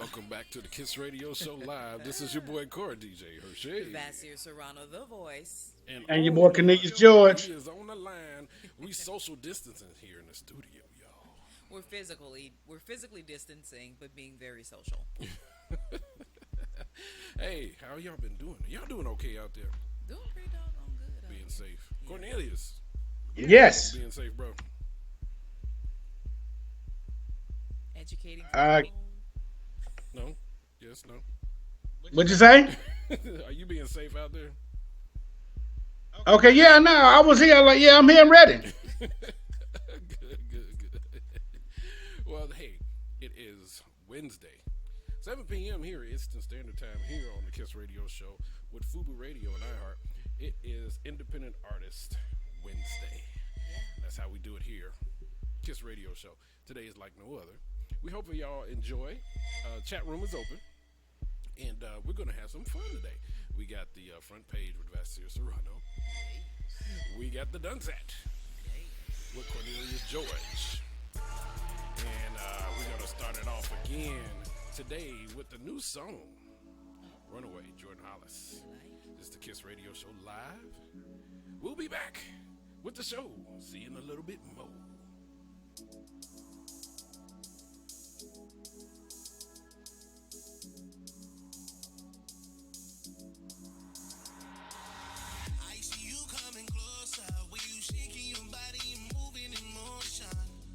Welcome back to the Kiss Radio Show Live. This is your boy Core DJ Hershey. Vasir Serrano, the voice. And And your oh, boy Cornelius look, he George. is on the line. We social distancing here in the studio, y'all. We're physically distancing, but being very social. Hey, how y'all been doing? Y'all doing okay out there? Doing pretty doggone good. Being safe. Cornelius, Yes. being safe, bro. Educating Uh, from home. No? Yes, no? What'd you say? Are you being safe out there? Okay, yeah, no, I was here. Like, yeah, I'm here and ready. Good, good. Well, hey, it is Wednesday, 7 p.m. here, Eastern Standard Time, here on the Kiss Radio Show with Fubu Radio and iHeart. It is Independent Artist Wednesday. That's how we do it here. Kiss Radio Show. Today is like no other. We hope that y'all enjoy. Chat room is open. And we're going to have some fun today. We got the front page with Vasir Serrano. We got the Dunsat with Cornelius George. And we're going to start it off again today with the new song, Runaway, Jordan Hollis. This is the Kiss Radio Show Live. We'll be back with the show. See you in a little bit more. I see you coming closer, where you shaking your body and moving in motion.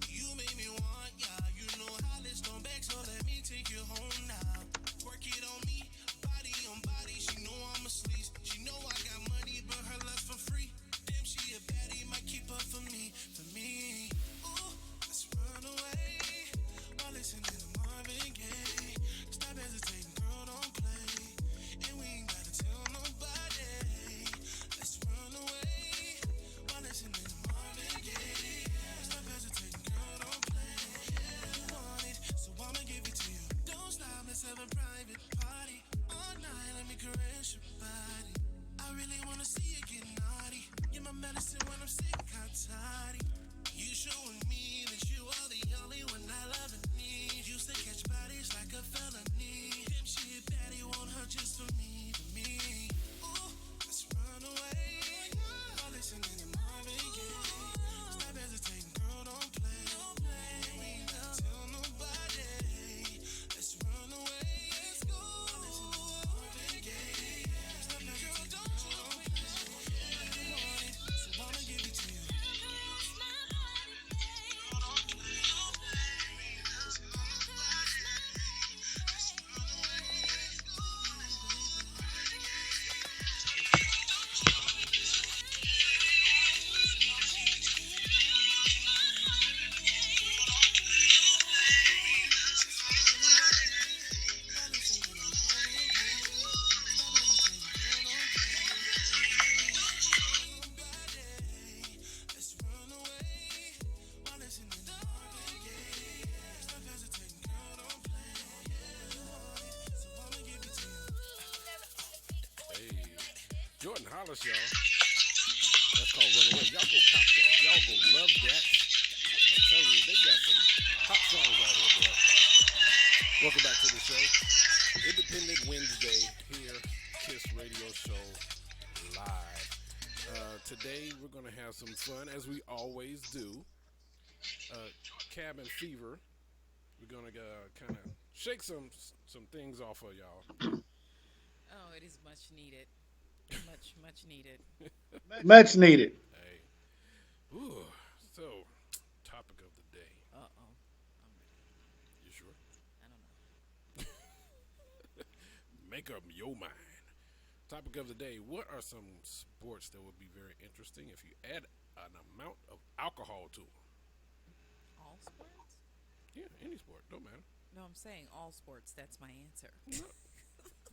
You make me want ya, you know how this don't back, so let me take you home now. Work it on me, body on body, she know I'm a sleaze. She know I got money, but her love for free. Damn, she a baddie, might keep up for me, for me. Ooh, let's run away, while listening to Marvin Gaye. Stop hesitating, girl, don't play, and we ain't gotta tell nobody. Let's run away while listening to Marvin Gaye. Stop hesitating, girl, don't play. You want it, so I'ma give it to you. Don't stop, let's have a private party. All night, let me caress your body. I really wanna see you get naughty. You're my medicine when I'm sick, I'm tired. You showing me that you are the only one I love and need. Used to catch bodies like a felony. Damn, she a baddie, want her just for me, for me. Ooh, let's run away while listening to Marvin Gaye. Stop hesitating, girl, don't play. We ain't gotta tell nobody. Let's run away. Let's go. While listening to Marvin Gaye. Stop hesitating, girl, don't play. You want it, so I'ma give it to you. Let's run away while listening to Marvin Gaye. Stop hesitating, girl, don't play. You want it, so I'ma give it to you. Hey, Jordan Hollis, y'all. That's called Runaway. Y'all go cop that. Y'all go love that. I'm telling you, they got some hot songs out here, bro. Welcome back to the show. Independent Wednesday here, Kiss Radio Show Live. Today we're gonna have some fun as we always do. Cabin Fever. We're gonna kind of shake some things off of y'all. Oh, it is much needed. Much needed. Much needed. Hey, ooh. So, topic of the day. Uh-oh. You sure? I don't know. Make up your mind. Topic of the day: what are some sports that would be very interesting if you add an amount of alcohol to them? All sports? Yeah, any sport, don't matter. No, I'm saying all sports. That's my answer.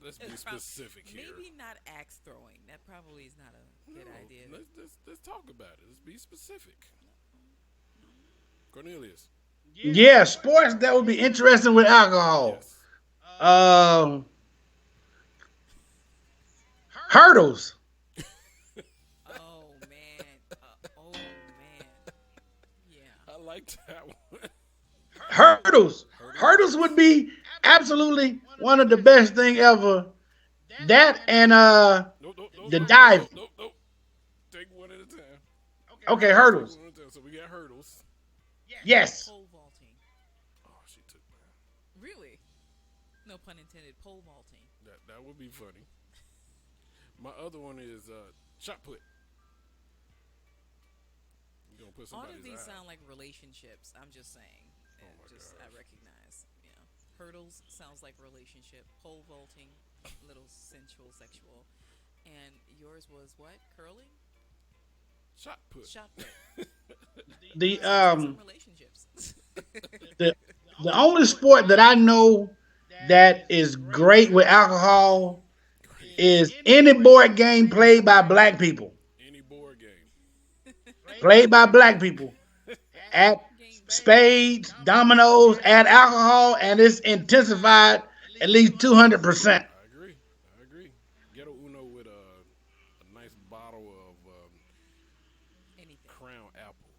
Let's be It's prob- specific here. Maybe not axe throwing. That probably is not a good No, idea. Let's talk about it. Let's be specific. Cornelius. Yeah, sports that would be interesting with alcohol. Yes. Um, hurdles. Oh man. Oh man. Yeah. I like that one. Hurdles. Hurdles would be absolutely one of the best thing ever. That and Nope, nope, nope, the nope, dive. nope, nope, nope. Take one at a time. Okay, Take hurdles. one at a time. So we got hurdles. Yes. Pole vaulting. Oh, she took mine. Really? No pun intended. Pole vaulting. That would be funny. My other one is shot put. You gonna put All somebody's of these eye. sound like relationships. I'm just saying. Oh my I gosh. recognize. Hurdles sounds like relationship. Pole vaulting, little sensual, sexual. And yours was what? Curling? Shot put. Shot put. The Some relationships. the the only sport that I know that is great with alcohol is any board game played by black people. Any board game. Played by black people. Add spades, dominoes, add alcohol, and it's intensified at least 200%. I agree. I agree. Get a Uno with a nice bottle of Anything. Crown Apple.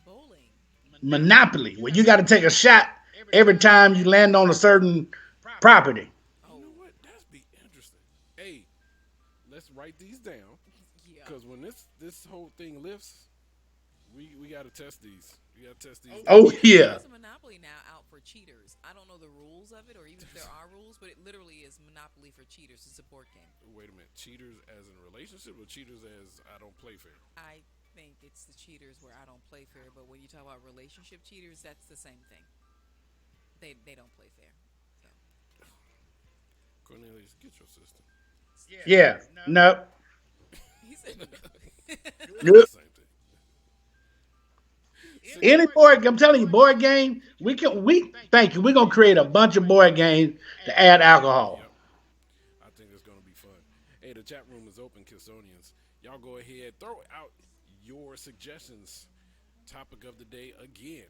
Bowling. Monopoly, where you got to take a shot every time you land on a certain property. You know what? That'd be interesting. Hey, let's write these down Yeah. because when this whole thing lifts, we got to test these. We got to test these. Oh yeah, There's a Monopoly now out for cheaters. I don't know the rules of it, or even if there are rules, but it literally is Monopoly for cheaters. It's a board game. Wait a minute. Cheaters as in relationship or cheaters as I don't play fair? I think it's the cheaters where I don't play fair, but when you talk about relationship cheaters, that's the same thing. They don't play fair. So. Cornelius, get your sister. yeah. No, He said, nope. Same thing. Any board, I'm telling you, board game. Thank you. We're gonna create a bunch of board games to add alcohol. Yep. I think it's going to be fun. Hey, the chat room is open, Kissonians. Y'all go ahead, throw out your suggestions. Topic of the day again.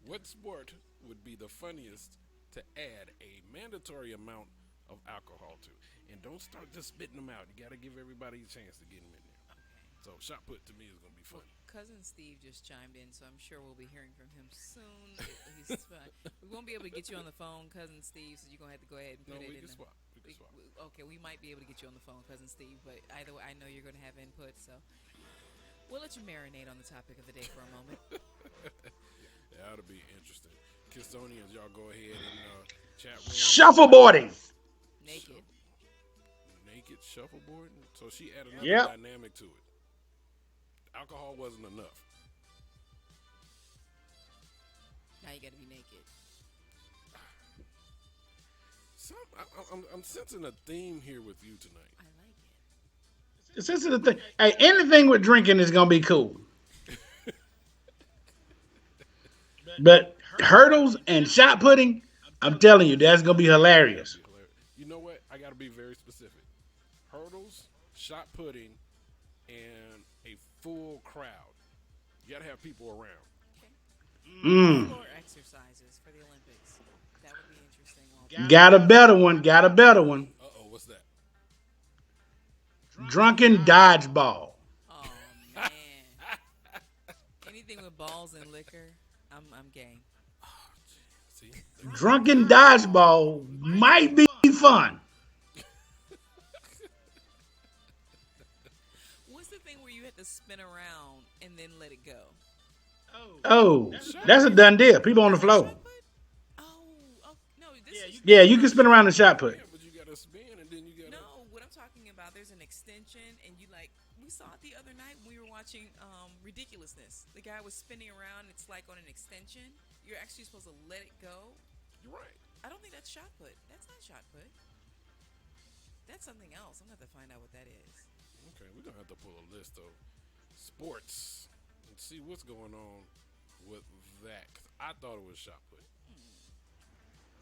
What sport would be the funniest to add a mandatory amount of alcohol to? And don't start just spitting them out. You got to give everybody a chance to get them in there. So shot put to me is going to be fun. Cousin Steve just chimed in, so I'm sure we'll be hearing from him soon. He's fine. We won't be able to get you on the phone, Cousin Steve, so you're going to have to go ahead and No, put it we in can swap. We can swap. Okay, we might be able to get you on the phone, Cousin Steve, but either way, I know you're going to have input, so we'll let you marinate on the topic of the day for a moment. That'll be interesting. Kissonians, y'all go ahead and chat room. Shuffleboarding. Naked. Naked shuffleboarding. So she added another Yep. dynamic to it. Alcohol wasn't enough. Now you got to be naked. I'm sensing a theme here with you tonight. I like it. This is the thing. Hey, anything with drinking is gonna be cool. But hurdles and shot putting, I'm telling you, that's gonna be hilarious. You know what? I got to be very specific. Hurdles, shot putting, and a full crowd. You got to have people around. Floor exercises for the Olympics. That would be interesting. Got a better one. Got a better one. Uh-oh, what's that? Drunken dodgeball. Oh man! Anything with balls and liquor, I'm game. See? Drunken dodgeball might be fun. What's the thing where you had to spin around and then let it go? Oh, that's a done deal. People on the floor. Shot put? Oh, no, this is Yeah, you can spin around the shot put. Yeah, but you got to spin and then you got to... no. What I'm talking about, there's an extension, and you like we saw it the other night when we were watching Ridiculousness. The guy was spinning around. It's like on an extension. You're actually supposed to let it go. You're right. I don't think that's shot put. That's not shot put. That's something else. I'm gonna have to find out what that is. Okay, we're going to have to pull a list of sports and see what's going on with that. 'Cause I thought it was shot put.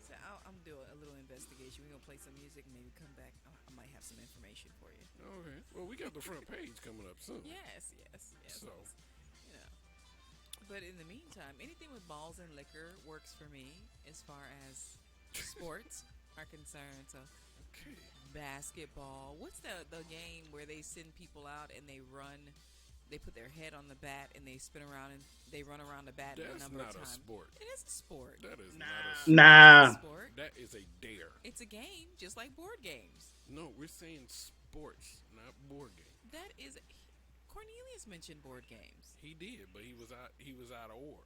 So I'm doing a little investigation. We're gonna play some music and maybe come back. I might have some information for you. Okay. Well, we got the front page coming up soon. Yes. So, You know. But in the meantime, anything with balls and liquor works for me as far as sports are concerned. So okay. basketball. What's the game where they send people out and they run they put their head on the bat and they spin around and they run around the bat a That's number not of a times. sport. It is a sport. That is Nah. not a sport. Sport. That is a dare. It's a game, just like board games. No, we're saying sports, not board game. That is. Cornelius mentioned board games. He did, but he was out of order.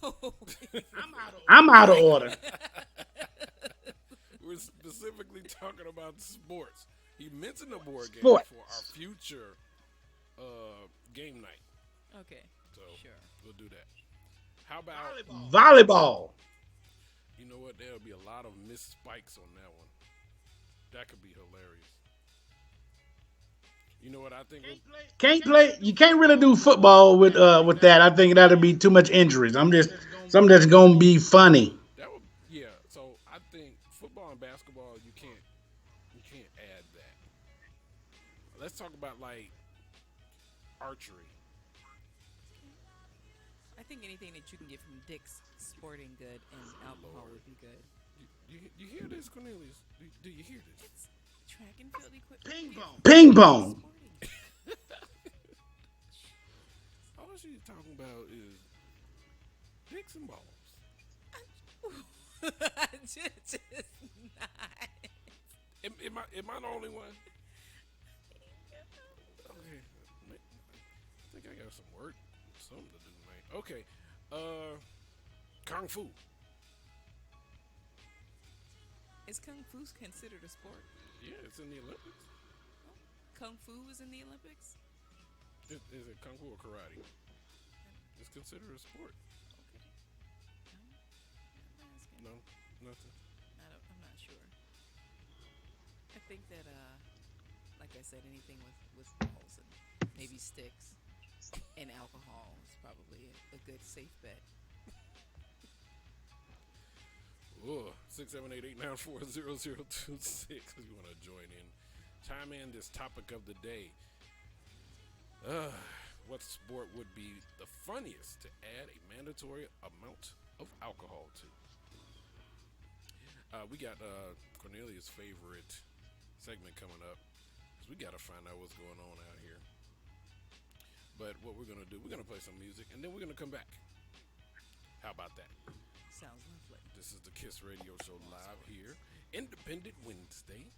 Oh, I'm out of order. We're specifically talking about sports. He mentioned a board game Sports. for our future game night. okay. So Sure. we'll do that. How about Volleyball. you know what? There'll be a lot of missed spikes on that one. That could be hilarious. You know what I think? Can't play. You can't really do football with that. I think that'll be too much injuries. Something that's gonna be funny. That would, yeah. So I think football and basketball, you can't add that. Let's talk about like archery. I think anything that you can get from Dick's Sporting Good and alcohol Lord. would be good. You hear this, Cornelius? Do you hear this? It's track and field equipment. Ping pong. Sporting. All she's talking about is dicks and balls. Just not. Am I the only one? Okay. I think I got some work, something to do tonight. Okay. Kung Fu. Is Kung Fu considered a sport? Yeah, it's in the Olympics. Kung Fu is in the Olympics? Is it Kung Fu or karate? It's considered a sport. Okay. I'm asking. No, nothing. I'm not sure. I think that, like I said, anything with balls and maybe sticks and alcohol is probably a good safe bet. 678-894-0026 if you want to join in. Chime in this topic of the day. What sport would be the funniest to add a mandatory amount of alcohol to? We got Cornelia's favorite segment coming up because we got to find out what's going on out here. But what we're going to do, we're going to play some music and then we're going to come back. How about that? Sounds lovely. This is the KISS Radio Show live here, Independent Wednesday.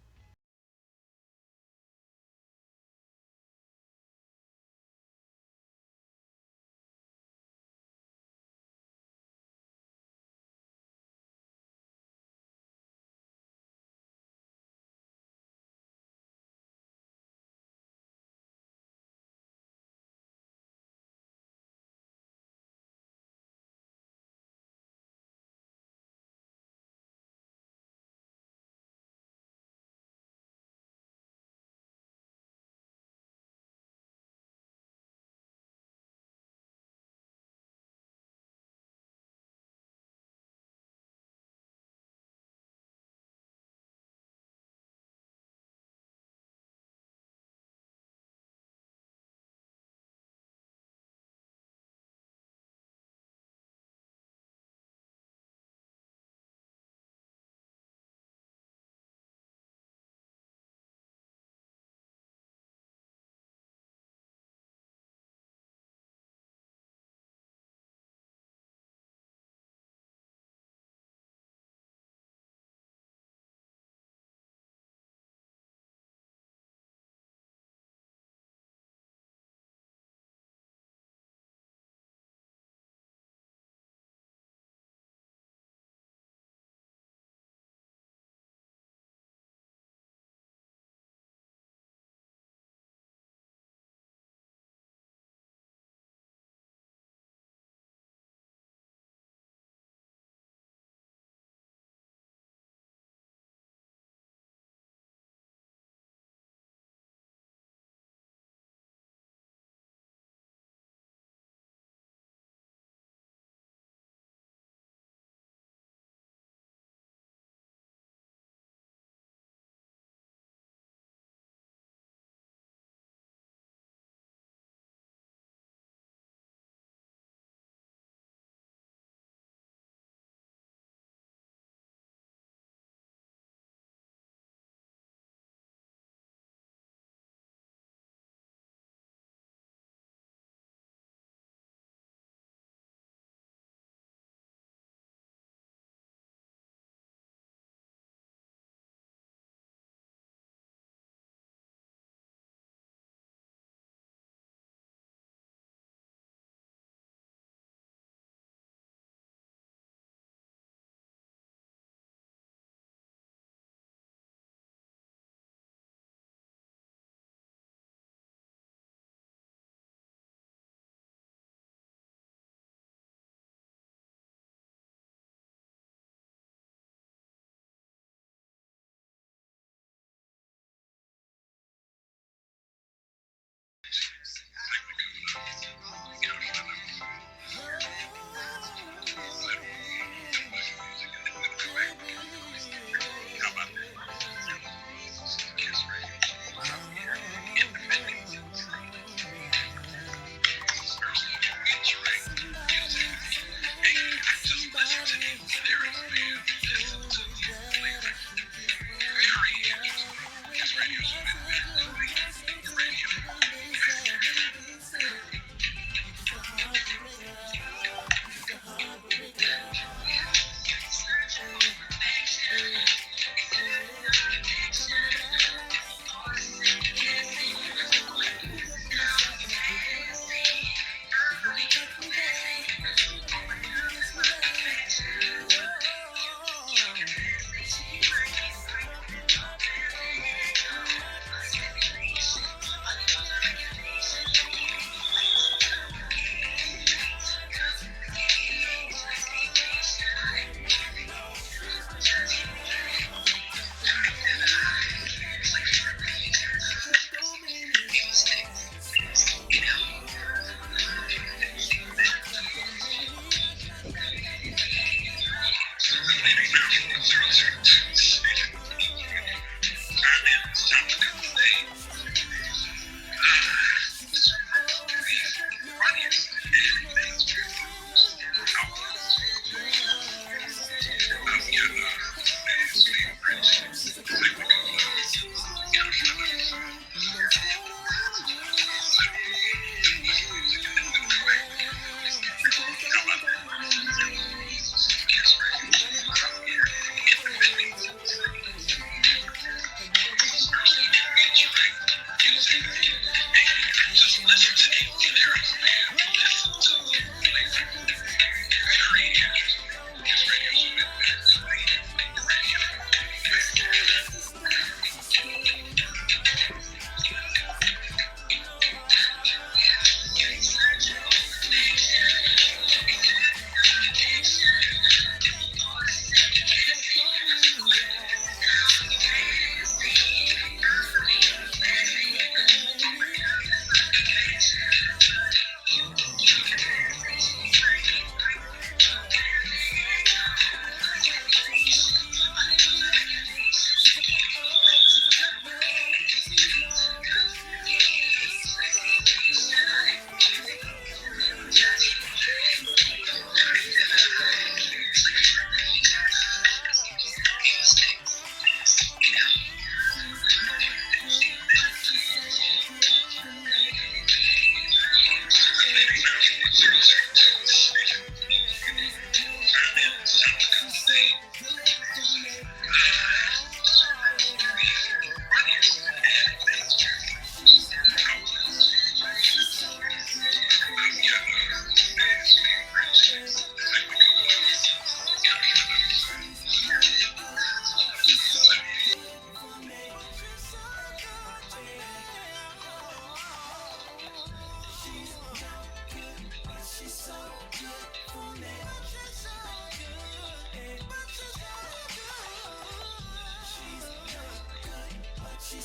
You're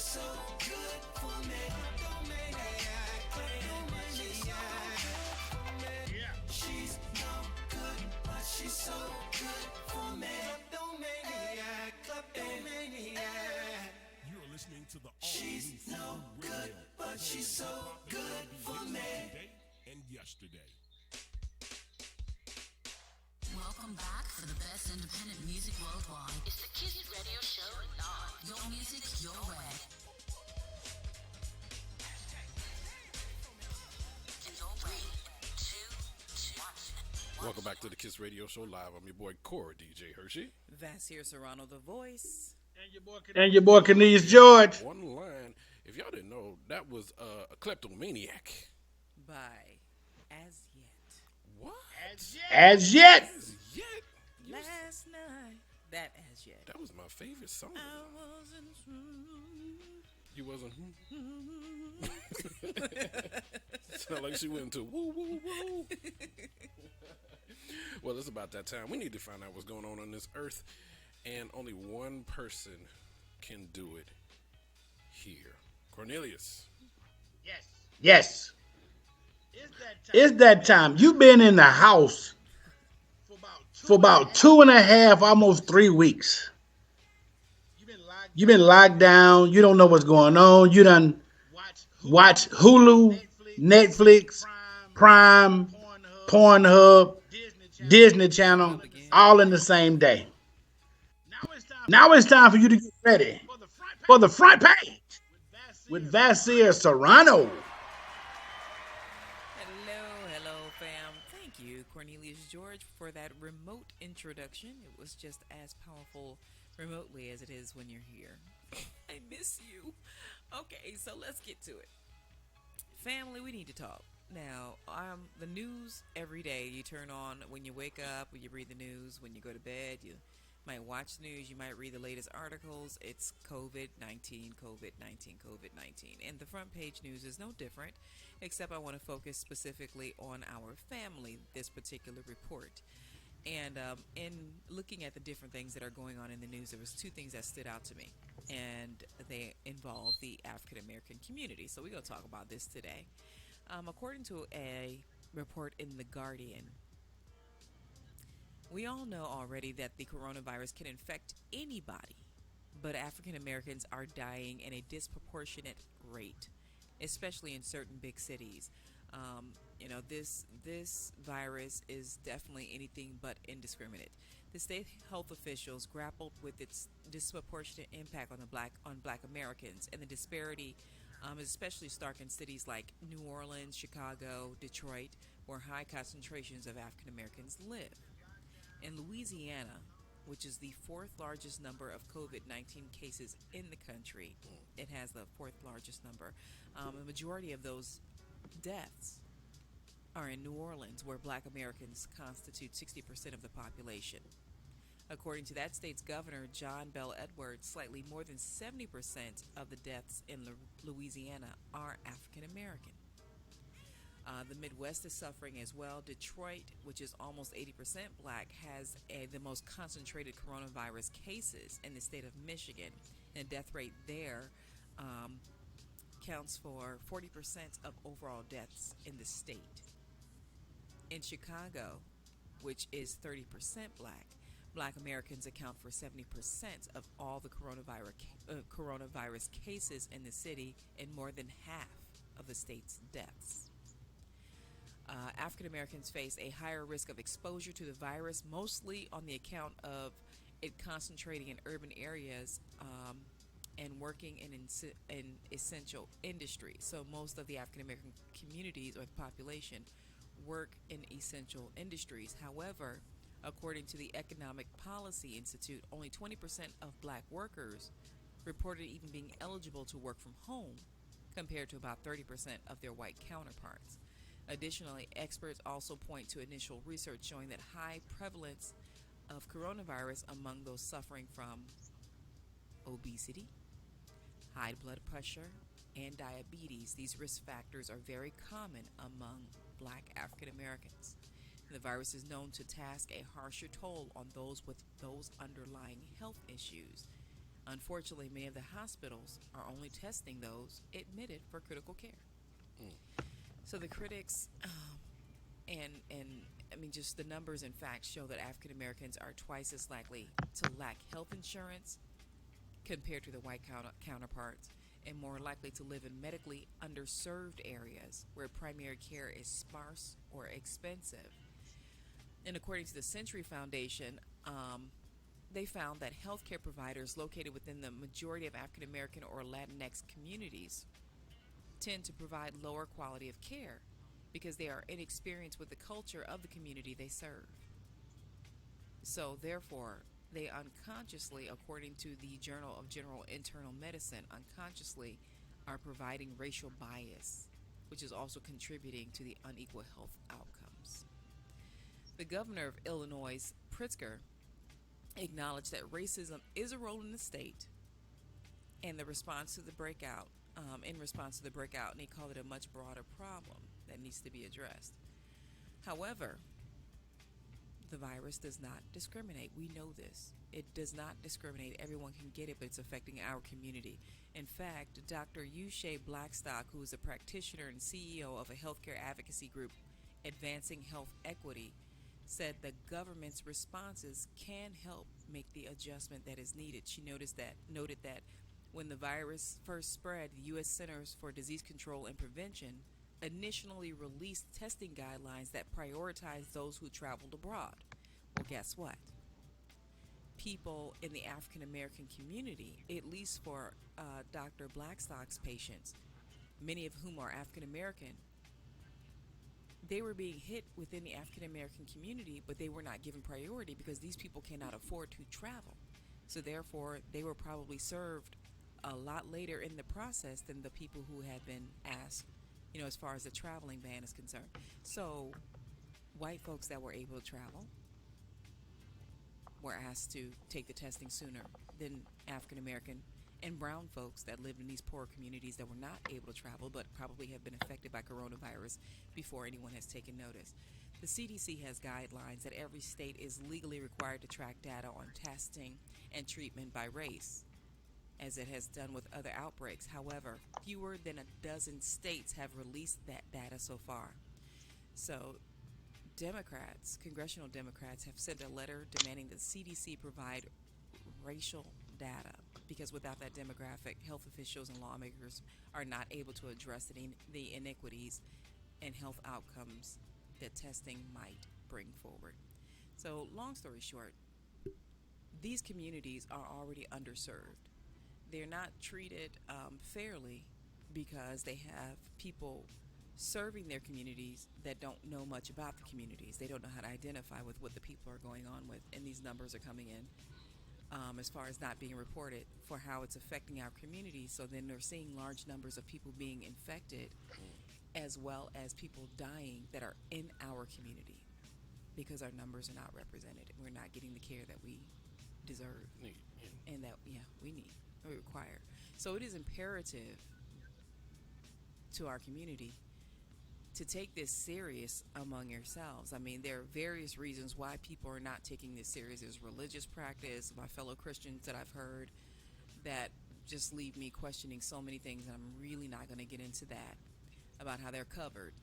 listening to the She's no good, but she's so good for me. Today and yesterday. Welcome back for the best independent music worldwide. It's the Kiss Radio Show live. Your music, your way. And you're ready. 2, 2, 1. Welcome back to the Kiss Radio Show live. I'm your boy Core DJ Hershey. Vasir Serrano, the voice. And your boy Kenise George. One line. If y'all didn't know, that was a kleptomaniac. By As Yet. What? As yet. Yet? Last night. That As Yet. That was my favorite song. I wasn't through. You wasn't. Sound like she went into woo woo woo. Well, it's about that time. We need to find out what's going on this earth, and only one person can do it here. Cornelius. Yes. It's that time. You've been in the house for about 2.5, almost 3 weeks. You've been locked down. You don't know what's going on. You done watch Hulu, Netflix, Prime, Pornhub, Disney Channel, all in the same day. Now it's time for you to get ready for the front page with Vasir Serrano. Hello, fam. Thank you, Cornelius George, for that remote introduction. It was just as powerful remotely as it is when you're here. I miss you. Okay, so let's get to it. Family, we need to talk. Now, the news every day you turn on when you wake up, when you read the news, when you go to bed, you might watch the news, you might read the latest articles. It's COVID-19, COVID-19, COVID-19. And the front page news is no different, except I want to focus specifically on our family, this particular report. And in looking at the different things that are going on in the news, there was 2 things that stood out to me, and they involve the African American community. So we're going to talk about this today. According to a report in The Guardian, we all know already that the coronavirus can infect anybody, but African Americans are dying in a disproportionate rate, especially in certain big cities. This virus is definitely anything but indiscriminate. The state health officials grappled with its disproportionate impact on Black Americans, and the disparity is especially stark in cities like New Orleans, Chicago, Detroit, where high concentrations of African Americans live. In Louisiana, which is the 4th largest number of COVID-19 cases in the country, it has the 4th largest number. A majority of those deaths are in New Orleans, where Black Americans constitute 60% of the population. According to that state's governor, John Bel Edwards, slightly more than 70% of the deaths in Louisiana are African American. The Midwest is suffering as well. Detroit, which is almost 80% Black, has the most concentrated coronavirus cases in the state of Michigan. And the death rate there counts for 40% of overall deaths in the state. In Chicago, which is 30% Black Americans account for 70% of all the coronavirus cases in the city and more than half of the state's deaths. African Americans face a higher risk of exposure to the virus, mostly on the account of it concentrating in urban areas and working in essential industries. So most of the African American communities or the population work in essential industries. However, according to the Economic Policy Institute, only 20% of Black workers reported even being eligible to work from home, compared to about 30% of their white counterparts. Additionally, experts also point to initial research showing that high prevalence of coronavirus among those suffering from obesity, high blood pressure, and diabetes. These risk factors are very common among Black African Americans. The virus is known to task a harsher toll on those with those underlying health issues. Unfortunately, many of the hospitals are only testing those admitted for critical care. So the critics, and I mean, just the numbers and facts show that African Americans are twice as likely to lack health insurance compared to their white counterparts, and more likely to live in medically underserved areas where primary care is sparse or expensive. And according to the Century Foundation, they found that healthcare providers located within the majority of African American or Latinx communities tend to provide lower quality of care because they are inexperienced with the culture of the community they serve. So, therefore, they unconsciously, according to the Journal of General Internal Medicine, unconsciously are providing racial bias, which is also contributing to the unequal health outcomes. The governor of Illinois, Pritzker, acknowledged that racism is a role in the state and the response to the breakout, in response to the breakout, and he called it a much broader problem that needs to be addressed. However, the virus does not discriminate. We know this. It does not discriminate. Everyone can get it, but it's affecting our community. In fact, Dr. Yushay Blackstock, who is a practitioner and CEO of a healthcare advocacy group, Advancing Health Equity, said the government's responses can help make the adjustment that is needed. She noted that when the virus first spread, the U.S. Centers for Disease Control and Prevention initially released testing guidelines that prioritized those who traveled abroad. Well, guess what? People in the African American community, at least for Dr. Blackstock's patients, many of whom are African American, they were being hit within the African American community, but they were not given priority because these people cannot afford to travel. So therefore, they were probably served a lot later in the process than the people who had been asked, as far as the traveling ban is concerned. So white folks that were able to travel were asked to take the testing sooner than African American and brown folks that lived in these poor communities that were not able to travel but probably have been affected by coronavirus before anyone has taken notice. The CDC has guidelines that every state is legally required to track data on testing and treatment by race, as it has done with other outbreaks. However, fewer than a dozen states have released that data so far. So congressional Democrats have sent a letter demanding that CDC provide racial data, because without that demographic, health officials and lawmakers are not able to address the inequities and health outcomes that testing might bring forward. So, long story short, these communities are already underserved. They're not treated fairly because they have people serving their communities that don't know much about the communities. They don't know how to identify with what the people are going on with, and these numbers are coming in as far as not being reported for how it's affecting our community. So then they're seeing large numbers of people being infected as well as people dying that are in our community because our numbers are not represented and we're not getting the care that we deserve and that we require. So it is imperative to our community to take this serious among yourselves. I mean, there are various reasons why people are not taking this serious. There's religious practice, my fellow Christians that I've heard that just leave me questioning so many things, and I'm really not going to get into that, about how they're covered.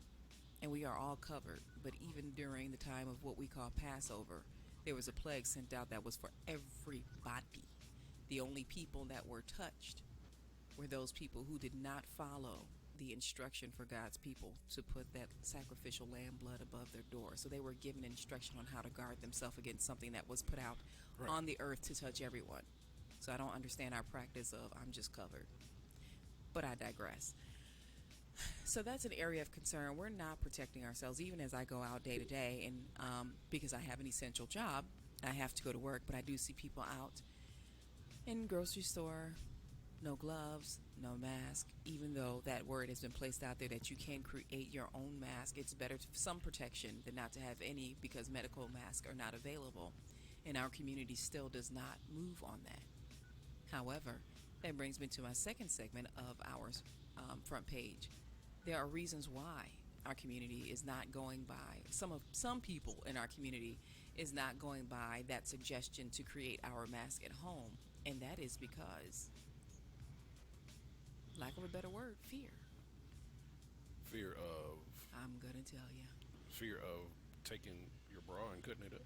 And we are all covered. But even during the time of what we call Passover, there was a plague sent out that was for everybody. The only people that were touched were those people who did not follow the instruction for God's people to put that sacrificial lamb blood above their door. So they were given instruction on how to guard themselves against something that was put out on the earth to touch everyone. So I don't understand our practice of I'm just covered. But I digress. So that's an area of concern. We're not protecting ourselves, even as I go out day to day. And because I have an essential job, I have to go to work. But I do see people out in the grocery store, no gloves, no mask. Even though that word has been placed out there that you can create your own mask, it's better to some protection than not to have any, because medical masks are not available. And our community still does not move on that. However, that brings me to my second segment of our front page. There are reasons why our community is not going by, some people in our community is not going by that suggestion to create our mask at home And that is because, lack of a better word, fear. Fear of I'm going to tell you. fear of taking your bra and cutting it up.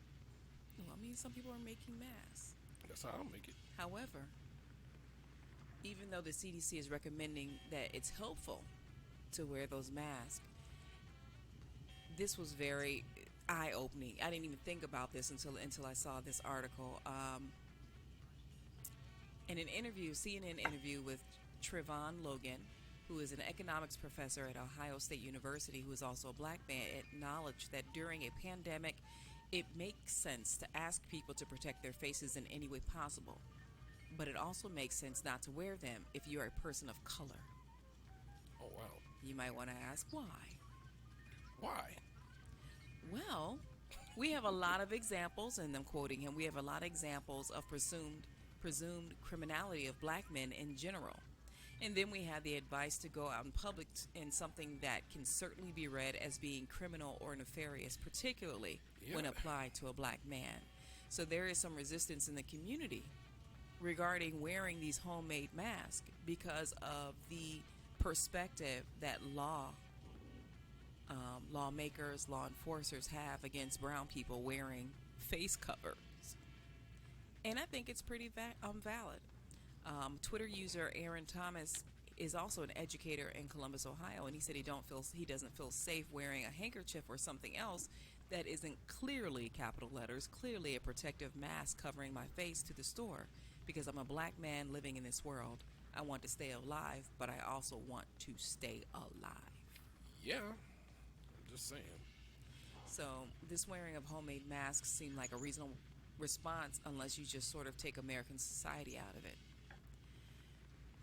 Well, I mean, some people are making masks. That's how I'll make it. However, even though the CDC is recommending that it's helpful to wear those masks, this was very eye-opening. I didn't even think about this until I saw this article. In an interview, CNN interview with Trevon Logan, who is an economics professor at Ohio State University, who is also a black man, acknowledged that during a pandemic, it makes sense to ask people to protect their faces in any way possible. But it also makes sense not to wear them if you are a person of color. Oh wow. You might want to ask why. Why? Well, we have a lot of examples, and I'm quoting him, we have a lot of examples of presumed criminality of black men in general. And then we have the advice to go out in public in something that can certainly be read as being criminal or nefarious, particularly when Yeah. applied to a black man. So there is some resistance in the community regarding wearing these homemade masks because of the perspective that lawmakers, law enforcers have against brown people wearing face covers. And I think it's pretty valid. Twitter user Aaron Thomas is also an educator in Columbus, Ohio, and he said he doesn't feel safe wearing a handkerchief or something else that isn't clearly, capital letters, clearly a protective mask covering my face to the store, because I'm a black man living in this world. I want to stay alive, but I also want to stay alive. Yeah. I'm just saying. So this wearing of homemade masks seemed like a reasonable response unless you just sort of take American society out of it.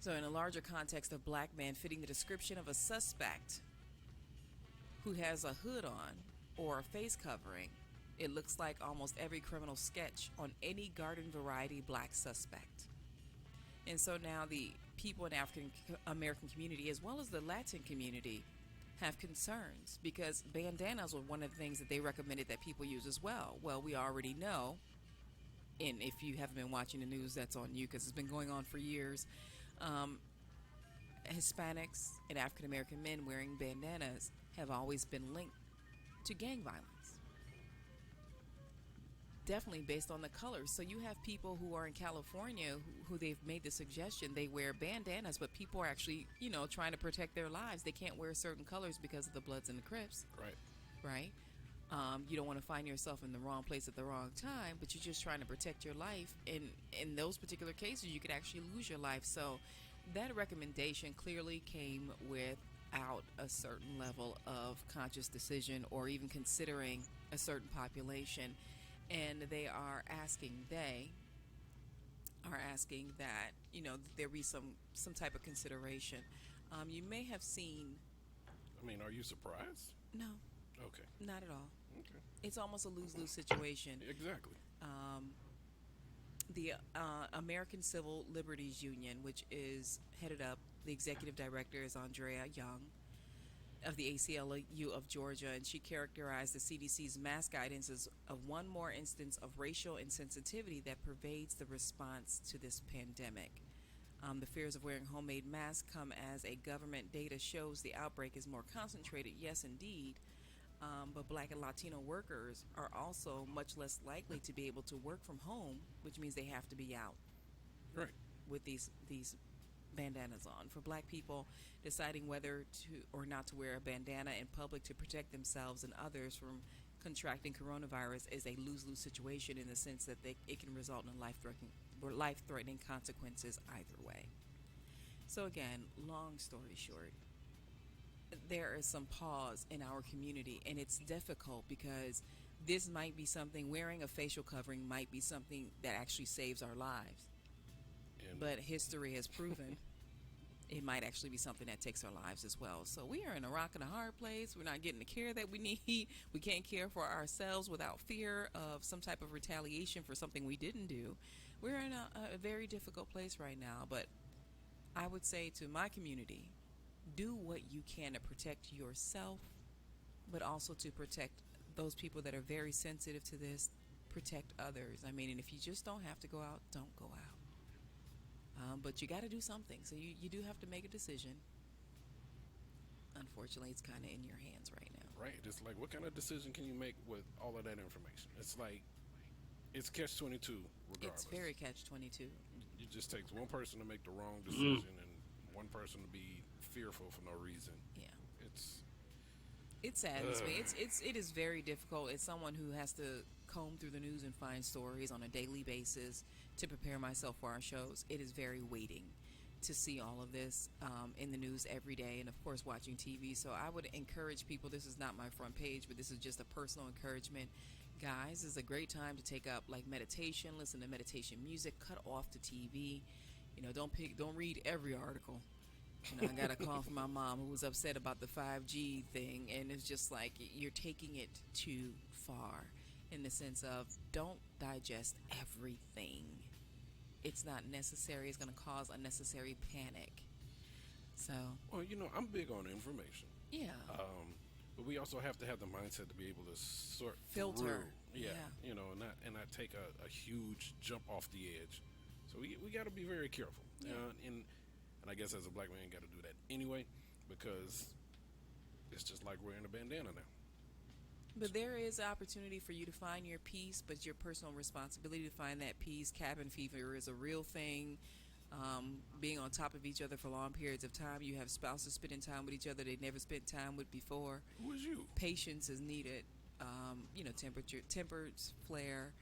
So in a larger context of black man fitting the description of a suspect who has a hood on or a face covering, it looks like almost every criminal sketch on any garden variety black suspect. And so now the people in African American community as well as the Latin community have concerns because bandanas were one of the things that they recommended that people use as well. Well, we already know, and if you haven't been watching the news, that's on you because it's been going on for years. Hispanics and African American men wearing bandanas have always been linked to gang violence. Definitely based on the colors. So you have people who are in California who they've made the suggestion they wear bandanas, but people are actually, trying to protect their lives. They can't wear certain colors because of the Bloods and the Crips, Right. right? You don't want to find yourself in the wrong place at the wrong time, but you're just trying to protect your life. In those particular cases, you could actually lose your life. So that recommendation clearly came without a certain level of conscious decision or even considering a certain population. And they are asking that, there be some type of consideration. You may have seen. I mean, are you surprised? No, Okay. not at all. Okay. It's almost a lose-lose situation. Exactly. The American Civil Liberties Union, which is headed up, the executive director is Andrea Young of the ACLU of Georgia, and she characterized the CDC's mask guidance as one more instance of racial insensitivity that pervades the response to this pandemic. The fears of wearing homemade masks come as a government data shows the outbreak is more concentrated, yes indeed, but black and Latino workers are also much less likely to be able to work from home, which means they have to be out Right. with these bandanas on. For black people, deciding whether to or not to wear a bandana in public to protect themselves and others from contracting coronavirus is a lose-lose situation in the sense that it can result in life-threatening consequences either way. So again, long story short, there is some pause in our community, and it's difficult because this might be something, wearing a facial covering might be something that actually saves our lives. And But history has proven it might actually be something that takes our lives as well. So we are in a rock and a hard place. We're not getting the care that we need. We can't care for ourselves without fear of some type of retaliation for something we didn't do. We're in a very difficult place right now. But I would say to my community, do what you can to protect yourself, but also to protect those people that are very sensitive to this. Protect others. I mean, and if you just don't have to go out, don't go out. But you got to do something. So you do have to make a decision. Unfortunately, it's kind of in your hands right now. Right. It's like, what kind of decision can you make with all of that information? It's like, it's catch-22 regardless. It's very catch-22. It just takes one person to make the wrong decision and one person to be fearful for no reason. Yeah. It's It saddens me. It is very difficult. As someone who has to comb through the news and find stories on a daily basis to prepare myself for our shows, it is very weighting to see all of this in the news every day, and of course watching TV. So I would encourage people, this is not my front page, but this is just a personal encouragement. Guys, this is a great time to take up like meditation, listen to meditation music, cut off the TV. Don't read every article. I got a call from my mom who was upset about the 5G thing, and it's just like you're taking it too far in the sense of don't digest everything. It's not necessary. It's going to cause unnecessary panic. So, well, I'm big on information. yeah. But we also have to have the mindset to be able to sort Filter. through. Yeah. Yeah. And not take a huge jump off the edge. So we got to be very careful. Yeah. And I guess as a black man, got to do that anyway, because it's just like wearing a bandana now. But there is opportunity for you to find your peace, but your personal responsibility to find that peace. Cabin fever is a real thing. Being on top of each other for long periods of time. You have spouses spending time with each other they never spent time with before. Who is you? Patience is needed. Tempers flare.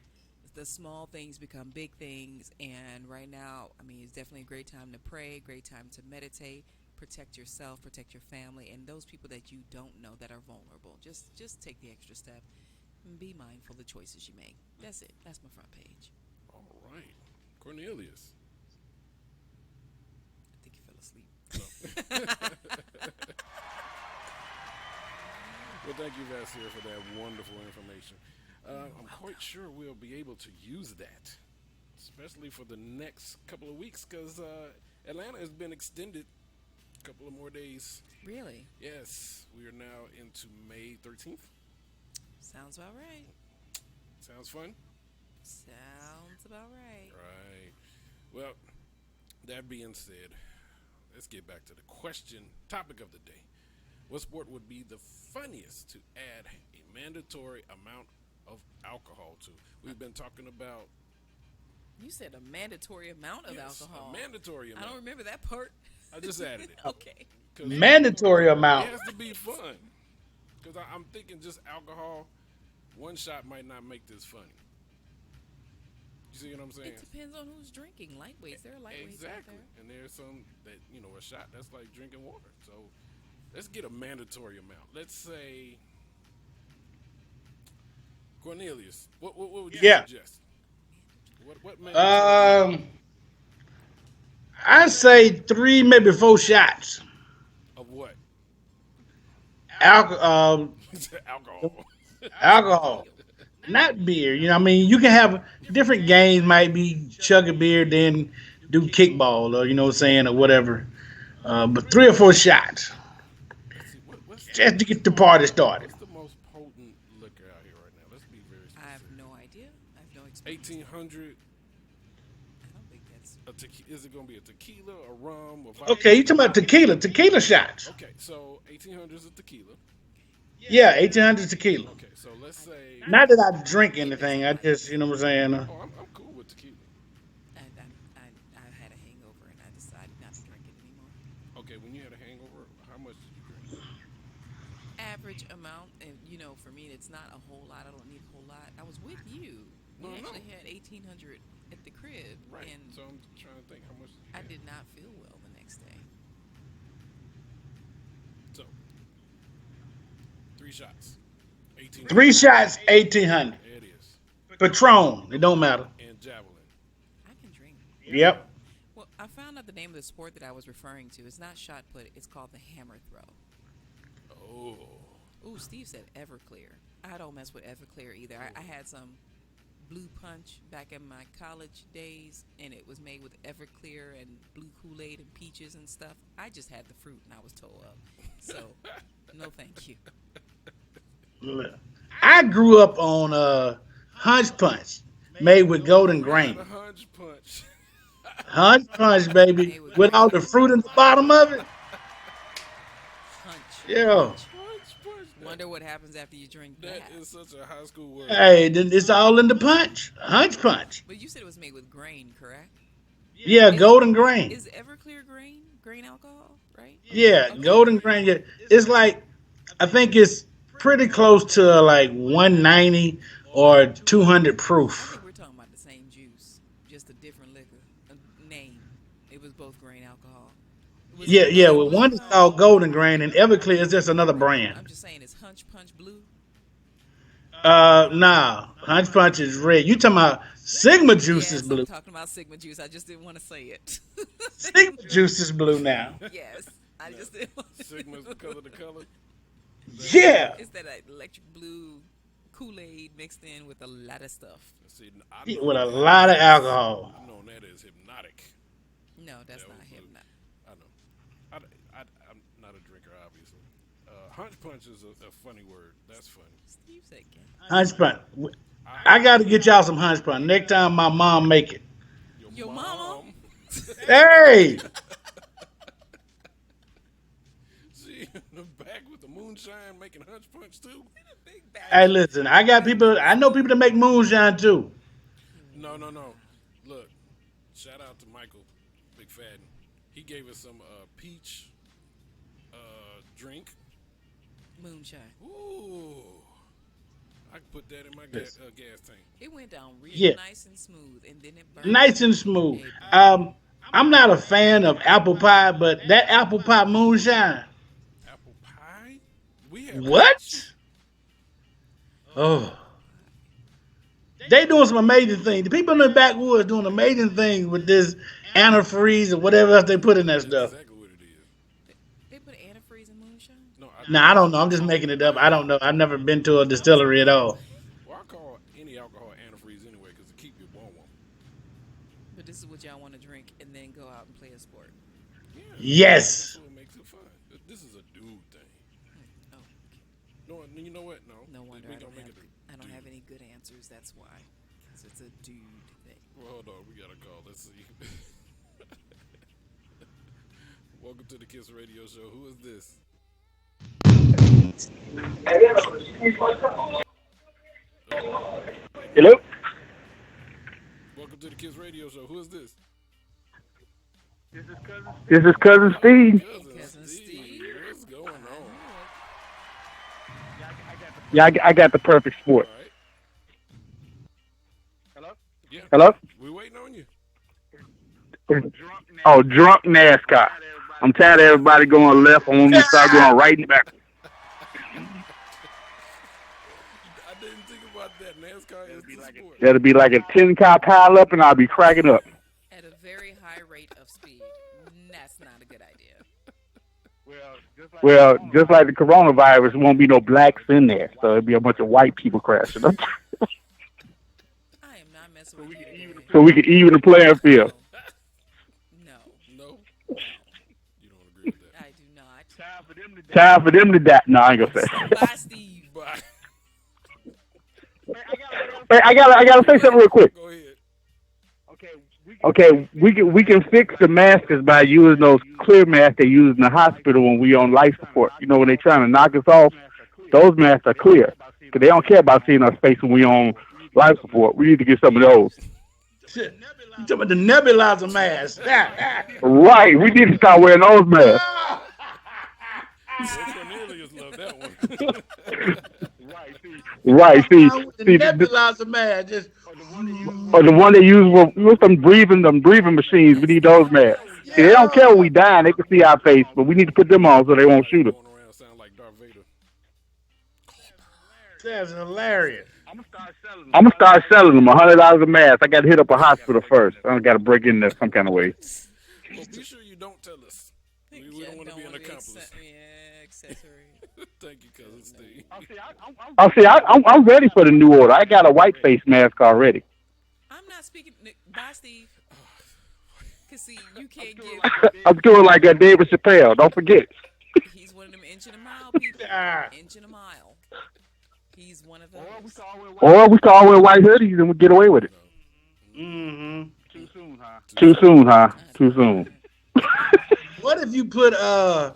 The small things become big things, and right now, it's definitely a great time to pray, great time to meditate, protect yourself, protect your family, and those people that you don't know that are vulnerable. Just take the extra step and be mindful of the choices you make. That's it. That's my front page. All right. Cornelius. I think you fell asleep. Well, thank you, Vasir, for that wonderful information. I'm quite sure we'll be able to use that, especially for the next couple of weeks, because Atlanta has been extended a couple of more days. Really? Yes, we are now into May 13th. Sounds about right. Sounds fun? Sounds about right. Right. Well, that being said, let's get back to the topic of the day. What sport would be the funniest to add a mandatory amount of alcohol to? We've been talking about... You said a mandatory amount of Yes, alcohol. a mandatory amount. I don't remember that part. I just added it. Okay. 'Cause Mandatory it amount. has to be fun. Because I'm thinking just alcohol, one shot might not make this funny. You see what I'm saying? It depends on who's drinking. Lightweights. There are lightweights Exactly. out there. And there's some that, a shot, that's like drinking water. So let's get a mandatory amount. Let's say, Cornelius, what would you suggest? What mandatory I'd say 3, maybe 4 shots. of what? Alcohol. Alcohol. Not beer. You can have different games, might be chug a beer, then do kickball, or, or whatever. But 3 or 4 shots. Let's see, what's Just to get the party started. What's the most potent liquor out here right now? Let's be very I have specific. no idea. I have no experience. 1800. I don't think that's. Is it going to be a tequila, a rum, a vodka? Okay, you talking about tequila shots. Okay, so 1800 is a tequila. Yeah, 1800 tequila. Okay, so let's say. Not that I drink anything, I just, you know what I'm saying? Oh, I'm cool with tequila. I had a hangover and I decided not to drink it anymore. Okay, when you had a hangover, how much did you drink? Average amount, and for me, it's not a whole lot. I don't need a whole lot. I was with you. No, We I know. actually had 1800 at the crib, Right. and So I'm trying to think how much. I did not feel well the next day. So 3 shots. 1800. 3 shots, 1800. There it is. Patron, it don't matter. And javelin. I can drink. Yep. Well, I found out the name of the sport that I was referring to. It's not shot put. It's called the hammer throw. Oh. Ooh, Steve said Everclear. I don't mess with Everclear either. I had some Blue Punch back in my college days, and it was made with Everclear and blue Kool-Aid and peaches and stuff. I just had the fruit, and I was toe up. So, no thank you. I grew up on Hunch Punch, made with golden The grain. hunch punch. Hunch punch, baby, with all the fruit in the bottom of it. Hunch. Yeah. Punch, punch. Wonder what happens after you drink That that. is such a high school word. Hey, then it's all in the punch. Hunch punch. But you said it was made with grain, correct? Yeah, golden grain. Is Everclear grain alcohol, right? Yeah, golden grain. Yeah. It's like, I think it's pretty close to like 190 or 200 I proof. think we're talking about the same juice, just a different liquor, a name. It was both grain alcohol. Was Yeah, it yeah. Blue Well, one is Alcohol? called golden grain, and Everclear is just another brand. I'm just saying, is Hunch Punch blue? Nah, Hunch punch is red. You talking about Sigma juice Yes, is blue? I'm talking about Sigma juice. I just didn't want to say it. Sigma juice is blue now. Yes, I just didn't want to. Sigma's because of the color. Yeah. It's that electric blue Kool-Aid mixed in with a lot of stuff. See, Yeah, with a lot of alcohol. I'm known that as hypnotic. No, that's That not was him. I know. I'm not a drinker, obviously. Hunch punch is a funny word. That's funny. Steve said gay. Hunch punch. I got to get y'all some hunch punch next time my mom make it. Your mama? Hey, See, in the back with the moonshine making hunch punch too. Big bag. hey, listen. I got people. I know people that make moonshine too. No. Look, shout out to Michael McFadden. He gave us some peach drink. Moonshine. Ooh, I can put that in my gas tank. It went down real Yeah. nice and smooth, and then it burned. Nice and smooth. I'm not a fan of apple pie, but that apple pie moonshine. Apple pie? We have What? Oh. They doing some amazing things. The people in the backwoods doing amazing things with this antifreeze or whatever else they put in that That's stuff. exactly what it is. They put antifreeze in moonshine? No, Now I don't know. I'm just making it up. I don't know. I've never been to a distillery at all. Well, I call any alcohol antifreeze anyway because it keep you warm. But this is what y'all want to drink and then go out and play a sport. Yeah. Yes. That's what makes it fun. This is a dude thing. Oh, No, you know what? no wonder We I gonna don't make have it a I don't dude. have any good answers. That's why. 'Cause it's a dude thing. Well, hold on. We got a call. Let's see. Welcome to the Kiss Radio Show. Who is this? Hello? Welcome to the Kiss Radio Show. Who is this? This is Cousin Steve. Cousin Steve. What's going on? Yeah, I got the perfect sport. All right. Yeah. Hello? We waiting on you. Oh, drunk NASCAR. I'm tired of everybody going left. I want me to start going right and back. I didn't think about that. NASCAR is the sport. That'll be like a 10-car pile up, and I'll be cracking up. At a very high rate of speed. That's not a good idea. Well, just like the coronavirus, there won't be no blacks in there, so it'll be a bunch of white people crashing up. I am not messing with you today. So we can even the playing field. No, No? You don't agree with that. I do not. Time for them to die. No, I ain't gonna say. Bye, Steve. Bye. Hey, I gotta say something real quick. Go ahead. Okay, we can fix the masks by using those clear masks they use in the hospital when we on life support. You know, when they trying to knock us off, those masks are clear. Because they don't care about seeing our face when we on life support. We need to get some of those. You talking about the nebulizer mask? Right, we need to start wearing those masks. Well, Cornelius loved that one. Right, see, The nebulizer mask, just or the one they use with them breathing machines. We need those masks. See, they don't care when we dying. They can see our face, but we need to put them on so they won't shoot us. Going around sound like Darth Vader. that's hilarious. I'm I'm gonna start selling them $100 a mask. I got to hit up a hospital first. I got to break in there some kind of way. Well, be sure you don't tell us. We don't want to be an accomplice. Yeah, accessory. Thank you, Cousin Steve. Oh, see, I'm ready for the new order. I got a white face mask already. I'm not speaking. Bye, Steve. Cause see, you can't give. I'm doing like that David Chappelle. Don't forget. He's one of them inch and a mile people. Inch and a mile. He's one of those. Or we can all wear white hoodies and we get away with it. Too soon, huh? Too soon, huh? Too soon. What if you put a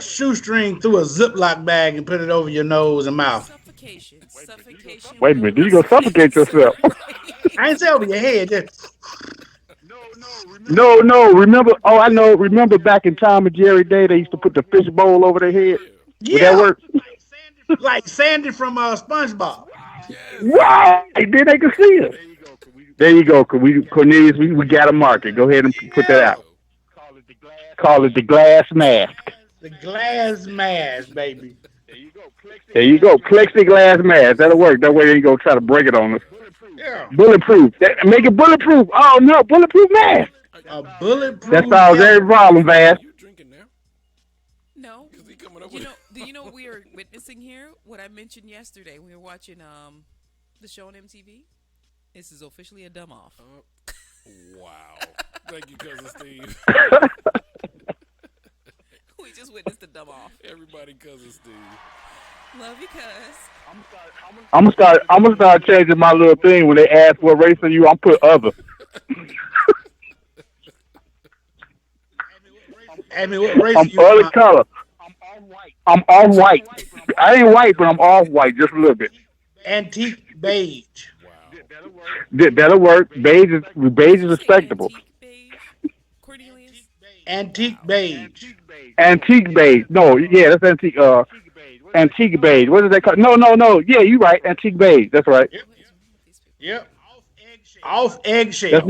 shoestring through a Ziploc bag and put it over your nose and mouth? Suffocation. Suffocation. Wait a minute, you gonna suffocate yourself? I ain't say over your head. Just No, remember? Oh, I know. Remember back in Tom and Jerry Day, they used to put the fish bowl over their head. Would that work? like Sandy from SpongeBob. Right. Then they can see us. There you go. Cornelius, we got a market. Go ahead and put that out. Call it the glass mask. The glass mask, baby. There you go. Plexiglass mask. That'll work. That way they ain't gonna try to break it on us. Yeah. Bulletproof. Make it bulletproof. Oh no, bulletproof mask. A bulletproof. That solves every problem, Vass. You drinking now? No. Is he coming up You with know, do you know what we are witnessing here? What I mentioned yesterday. We were watching the show on MTV. This is officially a dumb off. Wow. Thank you, Cousin Steve. We just witnessed the dumb off. Everybody, Cousin Steve. Love you, cuz. I'm gonna start changing my little thing when they ask what race are you. I'm put other. I mean, what race I'm are you? other color. I'm off white. I ain't white, but I'm off white just a little bit. Antique beige. That'll work. Beige is respectable. Antique beige, Cornelius. Antique beige. Antique beige. No, yeah, that's antique. Antique beige. What is that called? No. Yeah, you right. Antique beige. That's right. Yep. Off eggshell. That's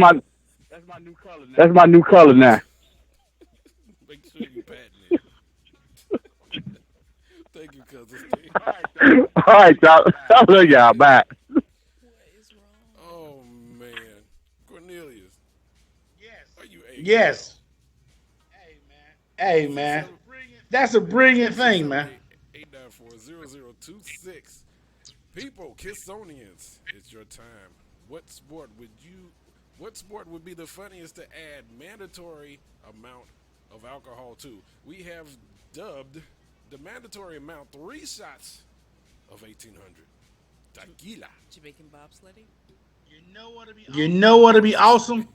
my new color now. Make sure you patent it. Thank you, Cousin Steve. All right, y'all. I love y'all. Bye. Oh, man. Cornelius. Are you able? Yes. Hey, man. That's a brilliant thing, man. 894-0026. People, Kissonians, it's your time. What sport would be the funniest to add mandatory amount of alcohol to? We have dubbed the mandatory amount 3 shots of 1800. Tequila. Jamaican bobsledding. You know what'd be awesome?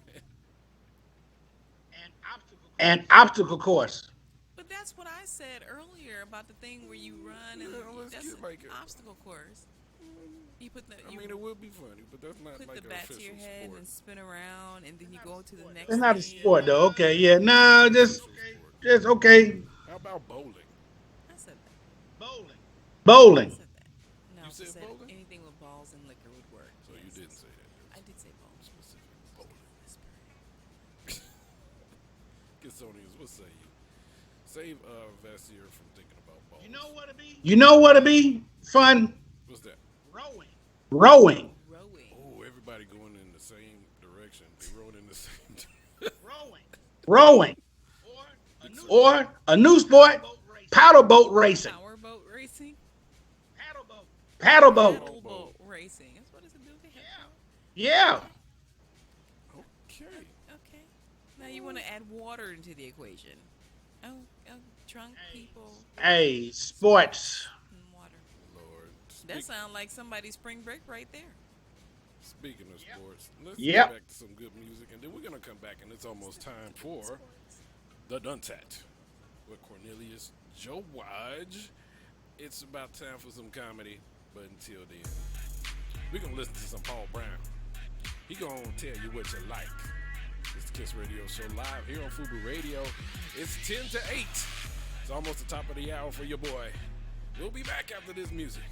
An obstacle course. But that's what I said earlier about the thing where you run and let's that's get an like it. obstacle course. You put the It would be funny, but that's not put like the an bat to official your head sport. and spin around, and then you go to the next. It's not a thing. sport, though. Okay, yeah. No, just okay. How about bowling? I said that. Bowling. I said that. No, You I said said bowling? anything with balls and liquor would work. So you didn't say that. I did say balls. Specific bowling. Kissonians, what say you? Save Vassier from thinking about bowling. You know what'd be fun? What's that? Rowing. Rowing. Oh, everybody going in the same direction. They rowing in the same Rowing. Or a new sport, paddle boat racing. Power boat racing. Paddle boat. Paddle boat racing. That's what does it do? They have Yeah. Okay. Okay. Now you want to add water into the equation. Oh, drunk people Hey, sports. and water. Lord. That sounds like somebody's spring break right there. Speaking of sports, let's Yep. get back to some good music, and then we're going to come back, and it's almost time for the Duntat with Cornelius Joe Wodge. It's about time for some comedy, but until then, we're going to listen to some Paul Brown. He going to tell you what you like. It's the Kiss Radio Show live here on Fubu Radio. It's 10 to 8. It's almost the top of the hour for your boy. We'll be back after this music.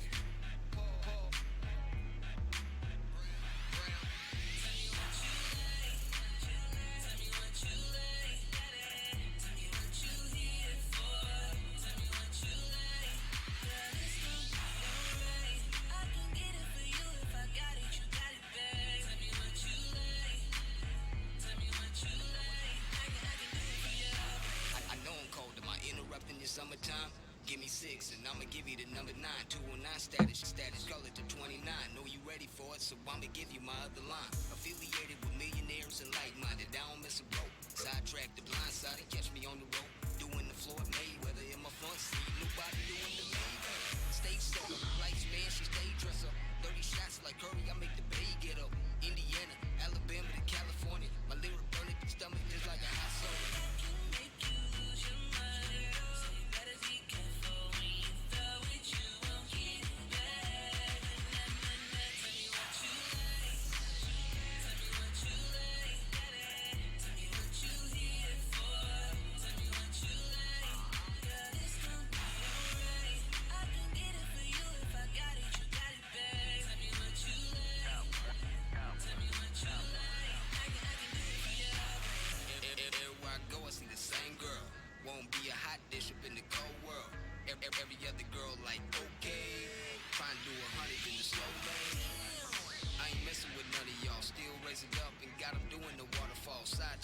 I know I'm cold. Am I interrupting your summertime? Give me 6 and I'ma give you the number 9. 209 status, call it the 29. Know you ready for it, so I'ma give you my other line. Affiliated with millionaires and like-minded, I don't miss a blow. Sidetrack the blind side and catch me on the road. Doing the floor Mayweather in my front seat. Nobody doing the Mayweather. Stage setter, lights man, she stage dresser. 30 shots like Curry, I make the bay get up. Indiana, Alabama to California.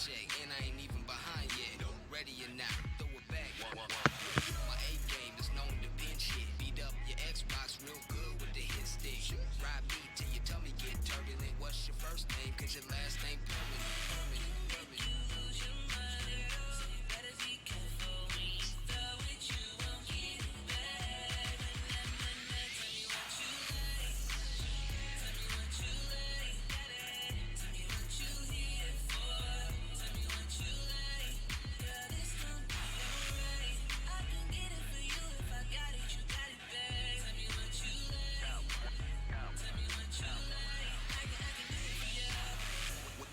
project, and I ain't even behind yet. Ready or not, throw it back. My A game is known to pinch hit. Beat up your Xbox real good with the hit stick. Ride beat till your tummy get turbulent. What's your first name? Cause your last name permanent.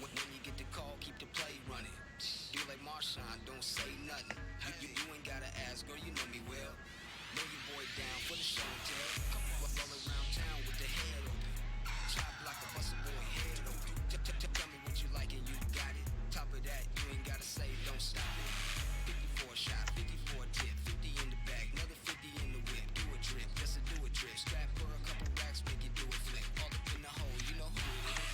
When you get the call, keep the play running. Do like Marshawn, don't say nothing. You ain't gotta ask, girl, you know me well. Lay your boy down for the show and tell. Roll around town with the head open. Chop like a bustle boy head open. Tell me what you like and you got it. Top of that, you ain't gotta say, don't stop it. 54 shot, 54 tip, 50 in the back, another 50 in the whip. Do a drip, just a do a drip. Strap for a couple racks, make you do a flip. All up in the hole, you know who it is.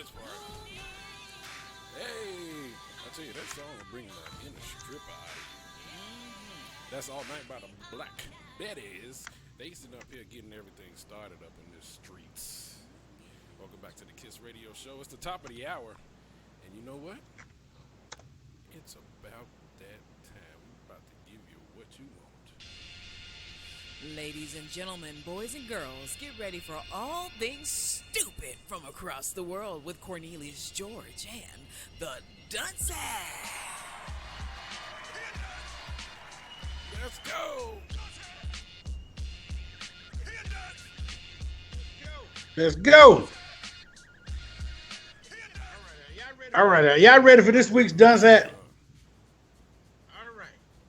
dance party. Hey, I tell you, that song will bring the inner stripper out of you. That's All Night by the Black Betties. They sitting up here getting everything started up in the streets. Welcome back to the Kiss Radio Show. It's the top of the hour. And you know what? It's about that time. We're about to give you what you want. Ladies and gentlemen, boys and girls, get ready for all things stupid from across the world with Cornelius George and the Dunces. Let's go. Let's go. All right, y'all ready for this week's Dunset?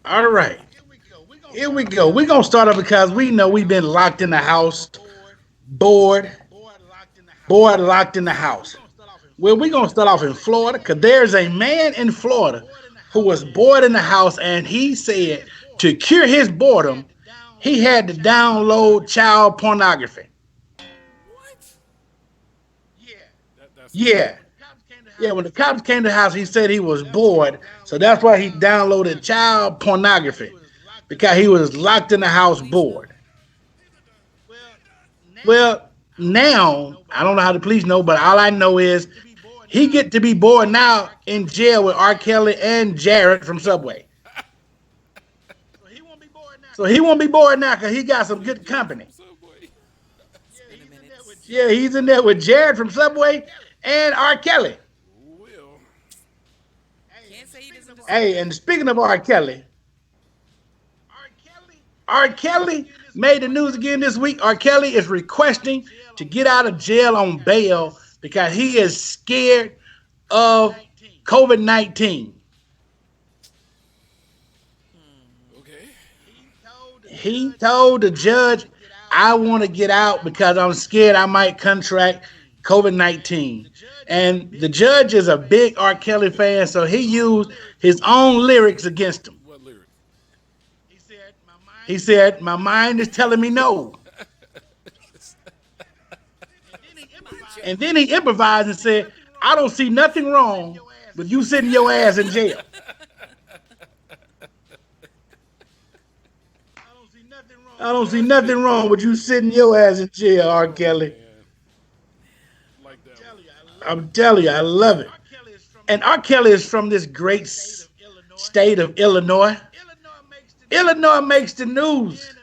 All right. Here we go. We're going to start up because we know we've been locked in the house, bored, locked in the house. Well, we're going to start off in Florida because there's a man in Florida who was bored in the house, and he said to cure his boredom, he had to download child pornography. Yeah. Yeah, when the cops came to the house, he said he was bored. So that's why he downloaded child pornography. Because he was locked in the house bored. Well, now, I don't know how the police know, but all I know is he get to be bored now in jail with R. Kelly and Jared from Subway. So he won't be bored now because he got some good company. Yeah, he's in there with Jared from Subway and R. Kelly. Hey, and speaking of R. Kelly made the news again this week. R. Kelly is requesting to get out of jail on bail because he is scared of COVID-19. Okay. He told the judge, I want to get out because I'm scared I might contract COVID-19. And the judge is a big R. Kelly fan, so he used his own lyrics against him. What lyric? He said, my mind is telling me no. And then he improvised and said, I don't see nothing wrong with you sitting your ass in jail. I don't see nothing wrong with you sitting your ass in jail, R. Kelly. I'm telling you, I love it. And R. Kelly is from this great state of Illinois. Illinois makes the news.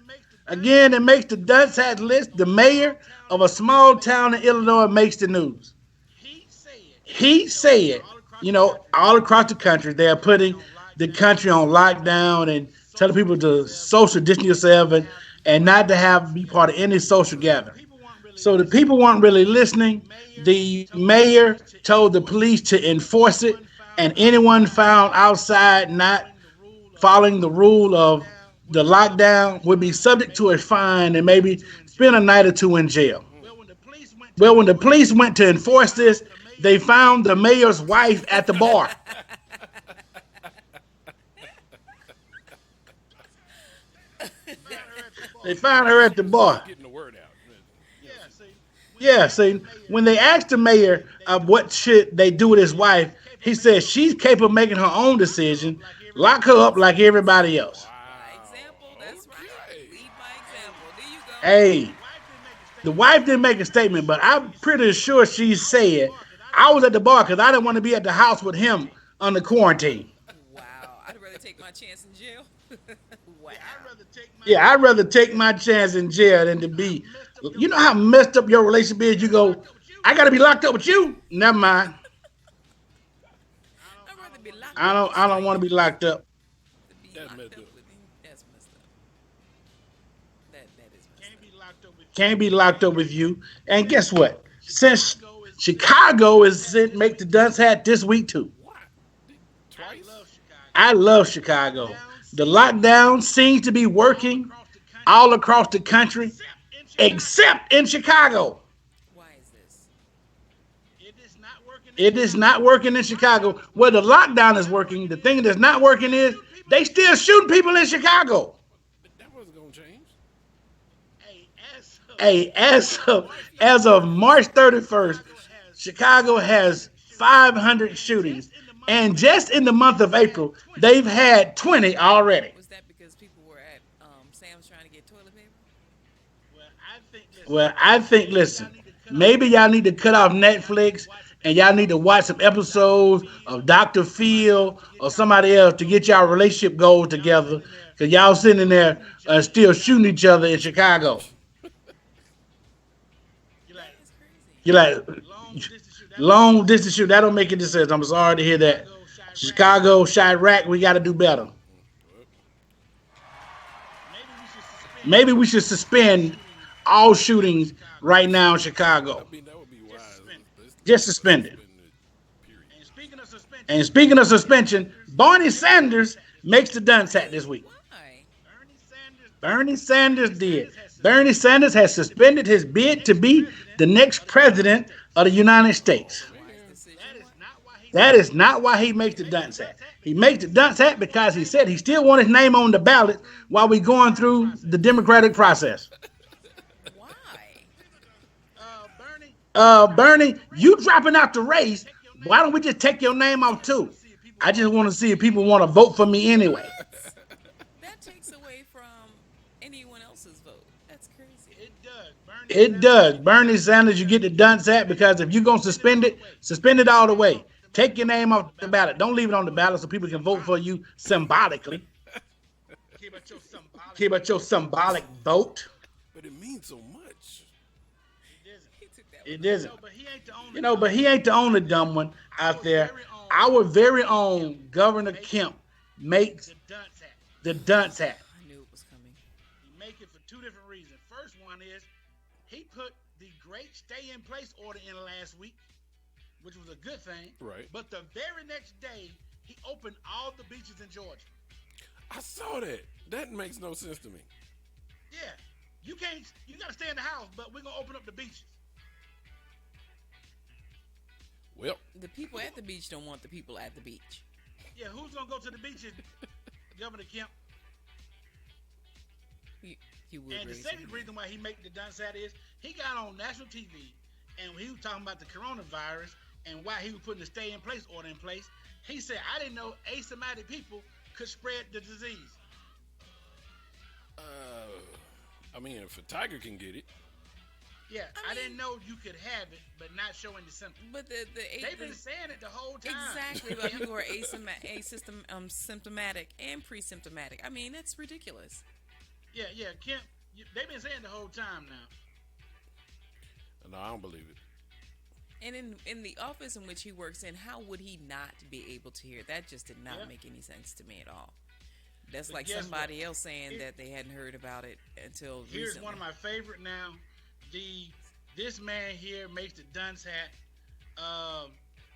Again, it makes the Dunce Hat list. The mayor of a small town in Illinois makes the news. He said, you know, all across the country, they're putting the country on lockdown and telling people to social distance yourself and not to be part of any social gathering. So the people weren't really listening. The mayor told the police to enforce it, and anyone found outside not following the rule of the lockdown would be subject to a fine and maybe spend a night or two in jail. Well, when the police went to enforce this, they found the mayor's wife at the bar. They found her at the bar. Getting the word out. Yeah, see, when they asked the mayor what should they do with his wife, he said she's capable of making her own decision. Lock her up like everybody else. Example, that's right. Lead by example. There you go. Hey, the wife didn't make a statement, but I'm pretty sure she said, I was at the bar because I didn't want to be at the house with him under quarantine. Wow. I'd rather take my chance in jail. Wow. Yeah, I'd rather take my chance in jail than to be. You know how messed up your relationship is? You go, I got to be locked up with you? Never mind. I'd rather be locked I don't want to be locked up. That's messed up. That's messed up. That is messed up. Can't be locked up with you. And guess what? Since Chicago is make the Dunce Hat this week too. Twice? I love Chicago. The lockdown seems to be working all across the country, except in Chicago. Why is this? It is not working in Chicago. Where the lockdown is working, the thing that's not working is they still shooting people in Chicago. That wasn't going to change. Hey, as of March 31st, Chicago has 500 shootings, and just in the month of April, they've had 20 already. Was that because people were at Sam's trying to get toilet paper? Well, I think, listen, maybe y'all need to cut off Netflix and y'all need to watch some episodes of Dr. Phil or somebody else to get y'all relationship goals together, because y'all sitting there still shooting each other in Chicago. You're like, long distance shoot. That don't make any sense. I'm sorry to hear that. Chicago, Chirac, we got to do better. Maybe we should suspend all shootings right now in Chicago. I mean, that would be wise. Just suspend it. And speaking of suspension, Bernie Sanders makes the dunce hat this week. Why? Bernie Sanders did. Bernie Sanders has suspended his bid to be the next president of the United States. Wise decision. That is not why he makes the dunce hat. He makes the dunce hat because he said he still wants his name on the ballot while we're going through the democratic process. Why? Bernie, you dropping out the race. Why don't we just take your name off too? I just want to see if people want to vote for me anyway. That takes away from anyone else's vote. That's crazy. It does. Bernie Sanders, you get the dunce hat because if you're going to suspend it all the way. Take your name off the ballot. Don't leave it on the ballot so people can vote for you symbolically. Care about your symbolic vote. But it means so much. He took that It isn't. But he ain't the only dumb one out there. Our very own Governor Kemp makes the dunce hat. I knew it was coming. He make it for two different reasons. First one is he put the great stay-in-place order in last week, which was a good thing. Right. But the very next day, he opened all the beaches in Georgia. I saw that. That makes no sense to me. Yeah. You gotta stay in the house, but we're gonna open up the beaches. Well, The people at the beach don't want the people at the beach. Yeah, who's gonna go to the beaches, Governor Kemp? You would And the raise second them. reason why he make the dunce hat is he got on national TV and he was talking about the coronavirus and why he was putting the stay-in-place order in place. He said, I didn't know asymptomatic people could spread the disease. I mean, if a tiger can get it, Yeah, I I didn't mean- know you could have it, but not showing the symptoms. But They've been saying it the whole time. exactly, but people who are symptomatic and pre-symptomatic. I mean, that's ridiculous. Yeah, Kemp, they've been saying the whole time now. no, I don't believe it. And in the office in which he works in, how would he not be able to hear? That just did not Yeah. make any sense to me at all. That's But like guess somebody what? else saying that they hadn't heard about it until Here's recently. one of my favorite now. This man here makes the dunce hat.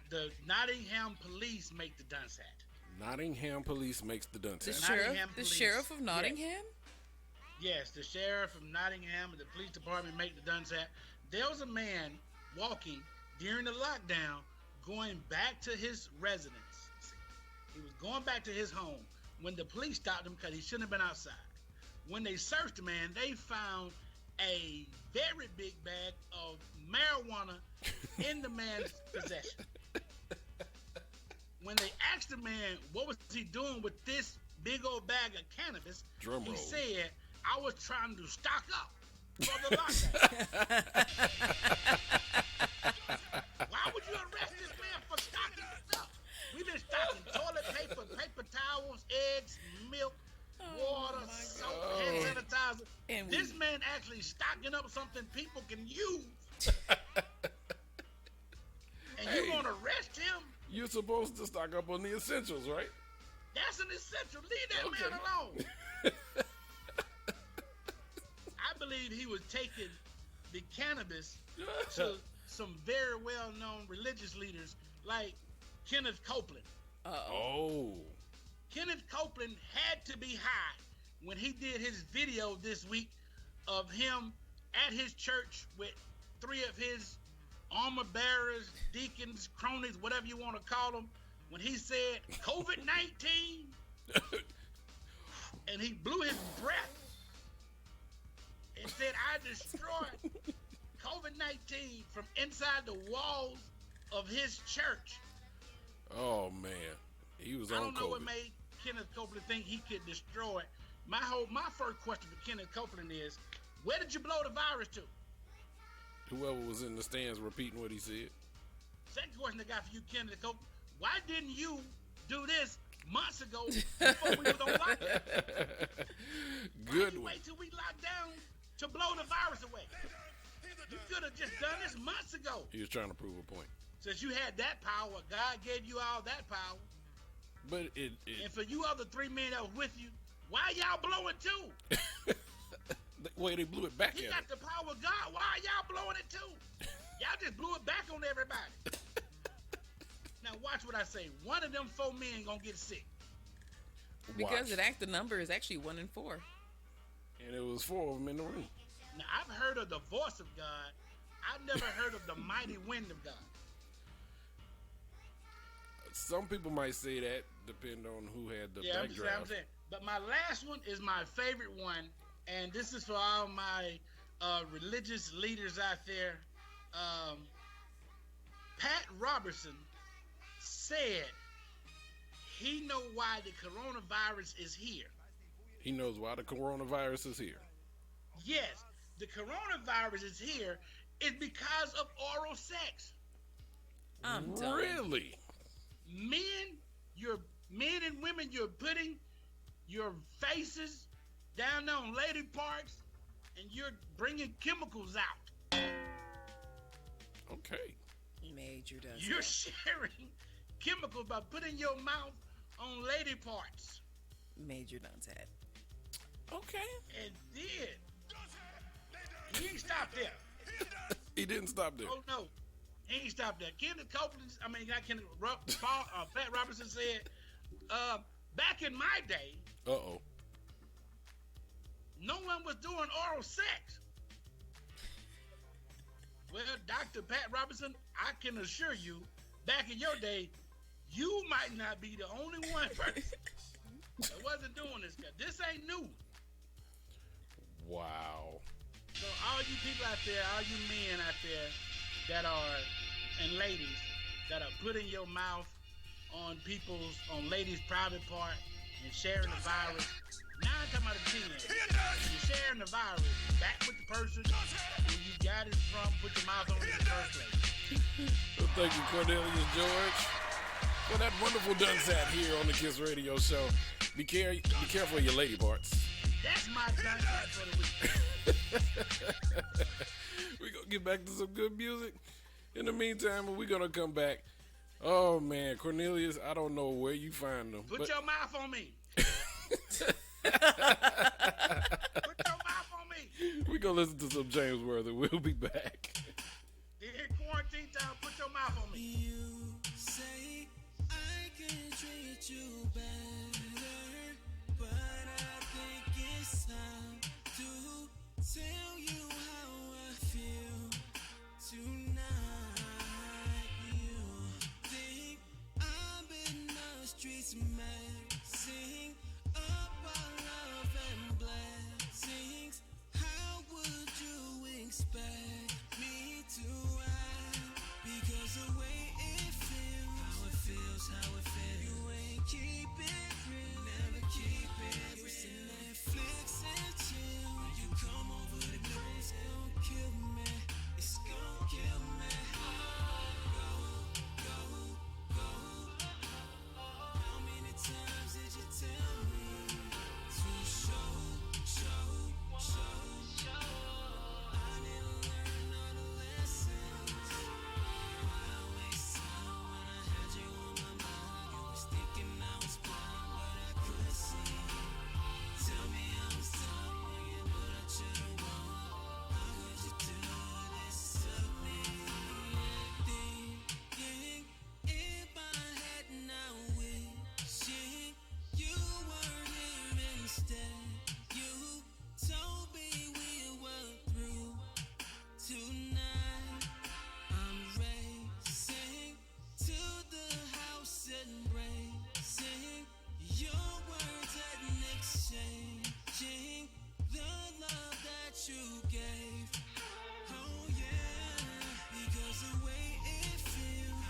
The Nottingham police make the dunce hat. Nottingham police makes the dunce the hat. Nottingham sheriff, the police. sheriff of Yeah. Nottingham. Yes, the sheriff from Nottingham and the police department make the dunce hat. There was a man walking during the lockdown going back to his residence. He was going back to his home when the police stopped him because he shouldn't have been outside. When they searched the man, they found a very big bag of marijuana in the man's possession. When they asked the man what was he doing with this big old bag of cannabis, Drum he roll. said, I was trying to stock up for the lockdown. Why would you arrest this man for stocking up? We've been stocking toilet paper, paper towels, eggs, milk, water, my soap, hand sanitizer. And This we- man actually stocking up something people can use. And you Hey. gonna arrest him? You're supposed to stock up on the essentials, right? That's an essential. Leave that Okay. man alone. I believe he was taking the cannabis to some very well-known religious leaders like Kenneth Copeland. Oh. Kenneth Copeland had to be high when he did his video this week of him at his church with 3 of his armor bearers, deacons, cronies, whatever you want to call them, when he said COVID-19 and he blew his breath and said, I destroyed COVID-19 from inside the walls of his church. Oh man, he was I on don't know what COVID. made Kenneth Copeland think he could destroy it. My first question for Kenneth Copeland is, where did you blow the virus to? Whoever was in the stands repeating what he said. Second question I got for you, Kenneth Copeland, why didn't you do this months ago before we was on lockdown? Good Why'd you one. wait till we locked down to blow the virus away? You could have just done this months ago. He was trying to prove a point. Since you had that power, God gave you all that power. But it And for you other 3 men that was with you, why y'all blowing too? the way they blew it back He at got him. the power of God. Why y'all blowing it too? Y'all just blew it back on everybody. Now watch what I say. One of them 4 men gonna get sick. Because Watch. the number is actually 1 in 4. And it was 4 of them in the room. Now I've heard of the voice of God. I've never heard of the mighty wind of God. Some people might say that, depending on who had the Yeah, I'm backdraft. saying. But my last one is my favorite one, and this is for all my religious leaders out there. Pat Robertson said he know why the coronavirus is here. He knows why the coronavirus is here. Yes, the coronavirus is here is because of oral sex. I'm done. Really? Men and women, you're putting your faces down on lady parts, and you're bringing chemicals out. Okay. Major does You're that. sharing chemicals by putting your mouth on lady parts. Major does that. Okay. And then he ain't stopped there. He didn't stop there. Oh no, he ain't stopped there. Pat Robertson said, back in my day, Uh-oh. no one was doing oral sex. Well, Dr. Pat Robertson, I can assure you, back in your day, you might not be the only one person that wasn't doing this. This ain't new. Wow. So all you people out there, all you men out there that are, and ladies, that are putting your mouth on ladies' private part and sharing the virus, 9 times out of 10, you're sharing the virus back with the person who you got it from, put your mouth on it in the first place. Well, thank you, Cornelius George, for that wonderful done sat here on the Kiss Radio Show. Be careful of your lady parts. That's my done for the week. We're going to get back to some good music. In the meantime, we're going to come back. Oh, man, Cornelius, I don't know where you find them. Put but your mouth on me. Put your mouth on me. we're going to listen to some James Worthy. We'll be back. In quarantine time, put your mouth on me. You say I can treat you better, but I think it's time to tell you how I feel tonight. You think I've been the streets messing up our love and blessings. How would you expect me to act? Because the way it feels, how it feels, you ain't keep it real, never keep it real. It's Netflix and chill. When you come over the place, it's gon' kill me. It's gon' kill me. Go. How many times did you tell me to show? I didn't learn all the lessons. Why waste time when I had you on my mind? You was thinking I was blind, but I could see. Tell me I was dumb when you knew that you the one. How could you do this to me? Thinking in my head now, wishing you were here instead. You told me we were through tonight. I'm racing to the house and embracing your words and exchanging the love that you gave. Oh yeah, because the way it feels,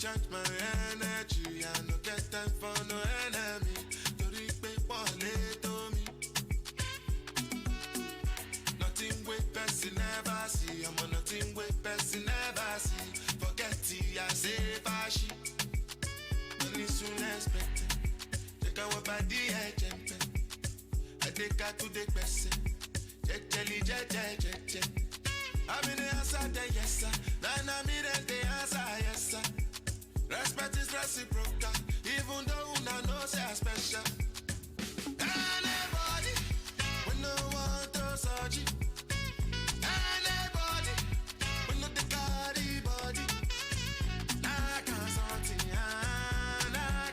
recharge my energy. I no get time for no enemy. Tori pe pole to me. Nothing with person never see. I'm on nothing with person never see. Forget it, I say fashi. Money soon expected. Take our body, I jump. I take her to the person. Jelly, je. I'm in the answer, the yes, sir. Then I'm in the answer, yes, sir. Respect is reciprocal, even though I know say I'm special. Anybody, we no want to search it. Anybody, we no the carry body. I can't something, I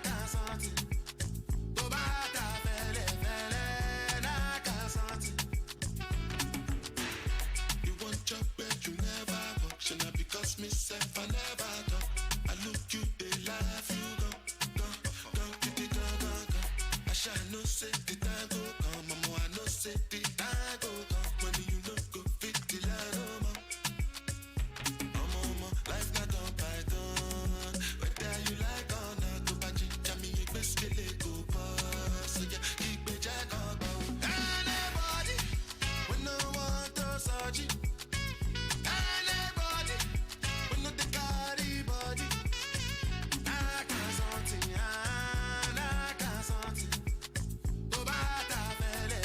can't something. To bata fele, I can't something. You want job where you never function, because myself I never done. I look you, they laugh, you go. I shall no say the time go come, mama, I no say the time go come. Money you no go fit the line, oh, mama, life not done by done. Whether you like or not, go back to me, you best get it go pass. So yeah, keep me jack on. Anybody, we no want to search it. Anybody, we no the carry body. I can't something, I can't something. To bata fele,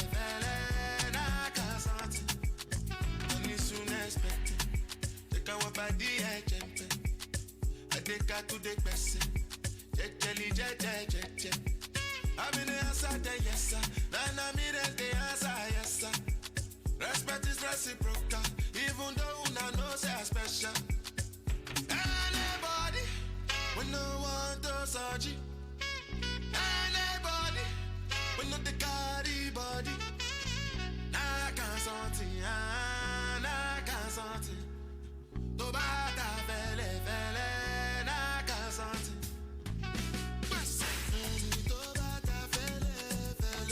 I can't something. Money soon expected. Take our body, I jump. I take her to the person. Jelly, je. I'm in the answer, the yes, sir. Then I'm in the answer, yes, sir. Respect is reciprocal, even though I know say I'm special. Anybody, we no want to search it. Anybody, we no the carry body. I can't something, I can't something. To bata fele, I can't something. To bata fele, to bata fele,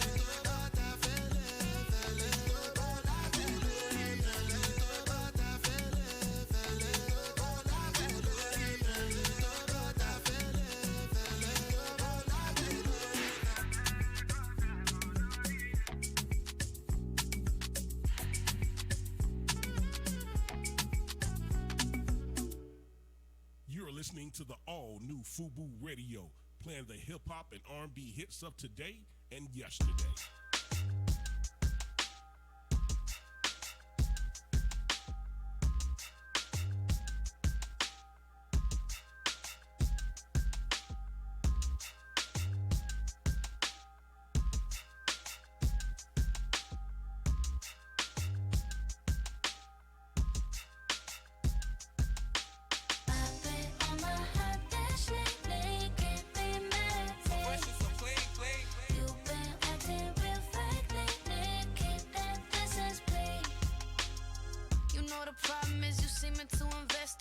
to bata fele, to bata You're listening to the all-new FUBU Radio, playing the hip-hop and R&B hits of today and yesterday.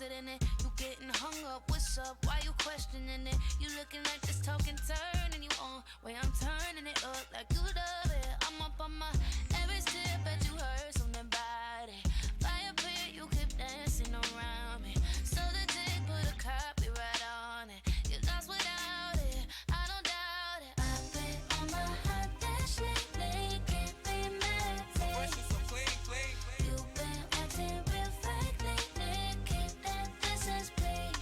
In it, you getting hung up. What's up? Why you questioning it? You looking like this talking turn, and you on way I'm turning it up like you love it. I'm up on my every step, but you heard something about it. Fire pit, you keep dancing around me. So the dick put a copyright on it. You lost without it, I don't doubt it. I've been on my hot dash lately, can't be mad at me. You've been acting real fake lately. Keep that distance, please.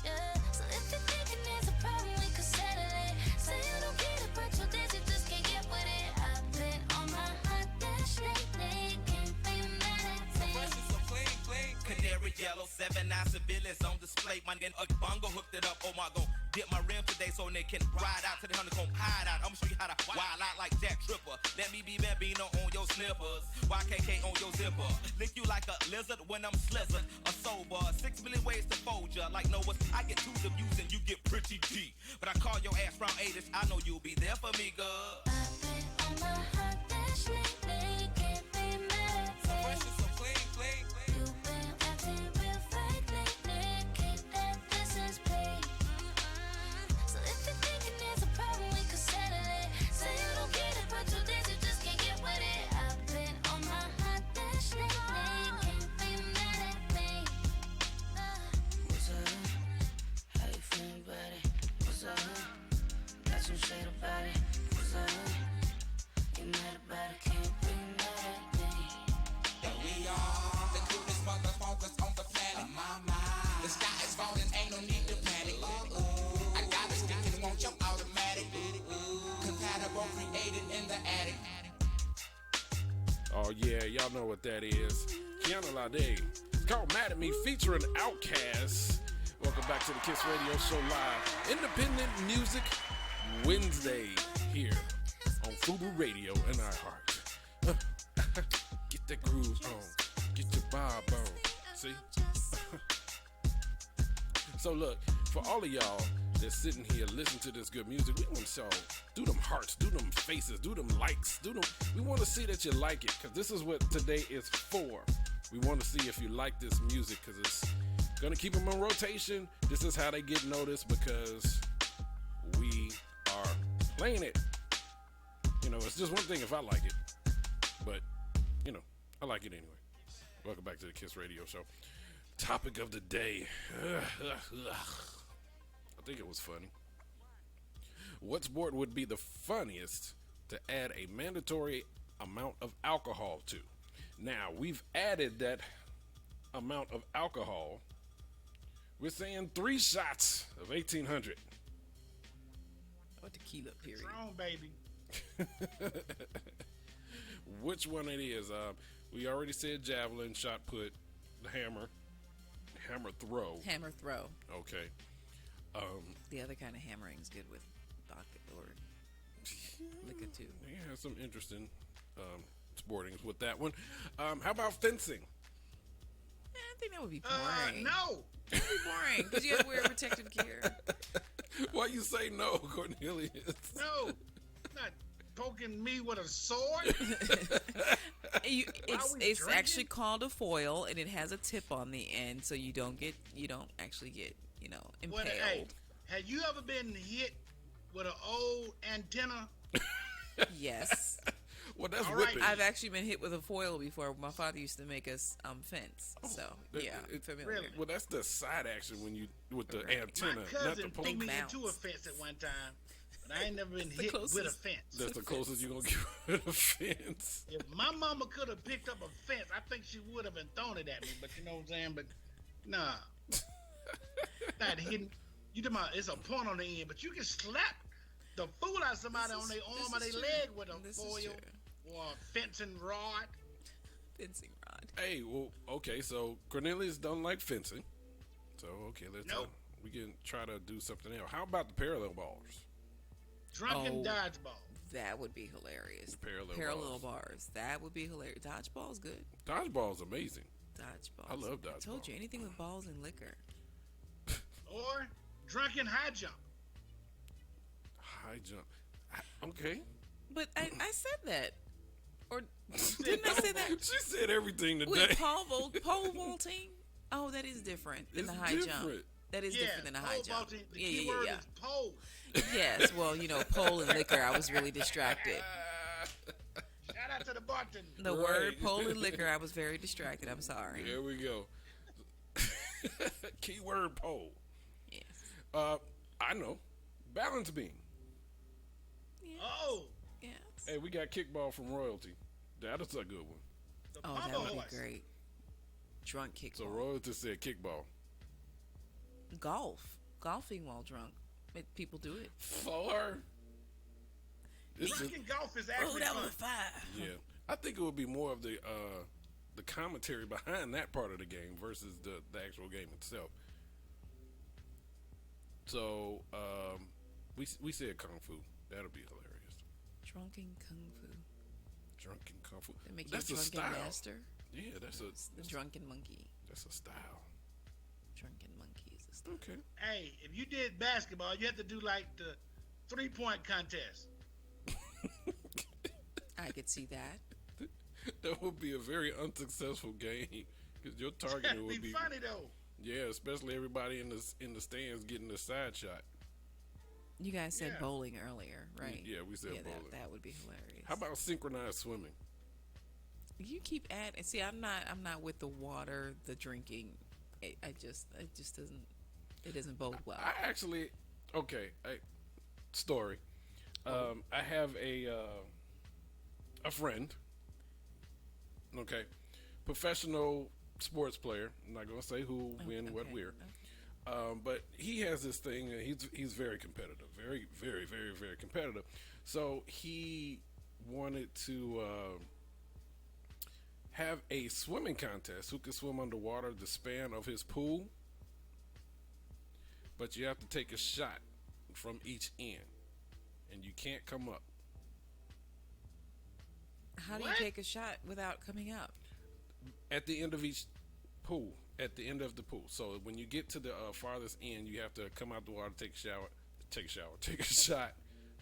Yeah. So if you're thinking there's a problem, we could settle it. Say you don't get it, but you did, you just can't get with it. I've been on my hot dash lately, can't be mad at me. Canary yellow, 7 9 civilians on display. My nigga bongo hooked it up. Oh my god, dip my rim today so they can ride out to the honeycomb hide out. I'ma show you how to wild out like Jack Tripper. Let me be Bambino on your slippers, YKK on your zipper. Lick you like a lizard when I'm slizzard. A sober, 6 million ways to fold ya. Like Noah's, I get 2 of views and you get pretty deep. But I call your ass round 8ish, I know you'll be there for me, girl. I've been on my hot dash lately, can't be mad at me. You've been acting real fake lately, keep that distance, please. So if you're thinking there's a problem, we could settle it. Say you don't get it, but you did, you just can't get with it. I've been on my hot dash lately, can't be mad at me. Anyway, y'all know what that is. Kiana Lade. It's called Mad at Me featuring Outkast. Welcome back to the Kiss Radio Show Live. Independent Music Wednesday here on Fubu Radio and iHeart. Get that groove on. Get your bob on. See? So look, for all of y'all that's sitting here listening to this good music, we want y'all do them hearts, do them faces, do them likes, do them. We want to see that you like it, because this is what today is for. We want to see if you like this music, because it's gonna keep them in rotation. This is how they get noticed, because we are playing it. You know, it's just one thing if I like it, but you know, I like it anyway. Welcome back to the Kiss Radio Show. Topic of the day. I think it was funny. What sport would be the funniest to add a mandatory amount of alcohol to? Now, we've added that amount of alcohol. We're saying 3 shots of 1800. Or tequila, period. Strong, baby. Which one it is? We already said javelin, shot put, the hammer throw. Hammer throw. Okay. The other kind of hammering is good with vodka or liquor too. They have some interesting sportings with that one. How about fencing? I think that would be boring. No. That would be boring because you have to wear protective gear. Why you say no, Cornelius? No. Not poking me with a sword. It's drinking? actually called a foil, and it has a tip on the end, so you don't actually get impaled. Hey, have you ever been hit with an old antenna? Yes. Well, that's All whipping. right. I've actually been hit with a foil before. My father used to make us fence. So yeah, I'm familiar. Really? Well, that's the side action when you with the Right. antenna, My not cousin the threw pole. me bounce. into a fence at one time, but I ain't never been hit with a closest. fence. That's the closest you're gonna get with a fence. If my mama could have picked up a fence, I think she would have and thrown it at me. But you know what I'm saying? But nah, not hitting. You talking about it's a point on the end, but you can slap the fool out of somebody on their arm or their leg with a This is foil true. or a fencing rod. Fencing rod. Hey, well, okay, so Cornelius don't like fencing. So okay, let's Nope. we can try to do something else. How about the parallel bars? Drunken Oh. dodgeball. That would be hilarious. Parallel bars. That would be hilarious. Dodgeball's good. Dodgeball's amazing. Dodgeball. I love I told dodgeball. you anything with balls and liquor. Or drunken high jump. High jump. Okay. But I said that. Or didn't I say that? She said everything today. Wait, pole vaulting? Oh, that is different than It's the high jump. different. That is different than the high pole jump. vaulting, the Yeah, key yeah, word yeah, is pole. yeah. Yes, well, pole and liquor, I was really distracted. Shout out to the bartender. The Right. word pole and liquor, I was very distracted. I'm sorry. Here we go. Keyword pole. Yes. I know. Balance beam. Yes. Oh, Yes. Hey, we got kickball from Royalty. That is a good one. the Oh, pommel that would horse. be great. Drunk kickball. So Royalty said kickball. Golfing while drunk. People do it. 4. This is, Drunken golf is actually fun. 5. yeah. I think it would be more of the commentary behind that part of the game versus the actual game itself. So we said kung fu. That'll be hilarious. Drunken kung fu. Drunken kung fu. They make That's you a a drunken style. master. Yeah, The drunken monkey. that's a style. Drunken monkey is a style. Okay. Hey, if you did basketball, you have to do like the 3-point contest. I could see that. That would be a very unsuccessful game because your target That'd would be be funny though. yeah, especially everybody in the stands getting the side shot. You guys said Yeah. bowling earlier, right? Yeah, we said bowling. That would be hilarious. How about synchronized swimming? You keep adding. See, I'm not with the water, the drinking. It just doesn't bode well. I actually story. I have a friend. Okay, professional sports player. I'm not gonna say who, when, what, okay, where. okay. But he has this thing. He's very competitive. Very, very, very, very competitive. So he wanted to have a swimming contest. Who can swim underwater the span of his pool? But you have to take a shot from each end, and you can't come up. How do you take a shot without coming up? At the end of each pool, at the end of the pool. So when you get to the farthest end, you have to come out the water, take a take a shot,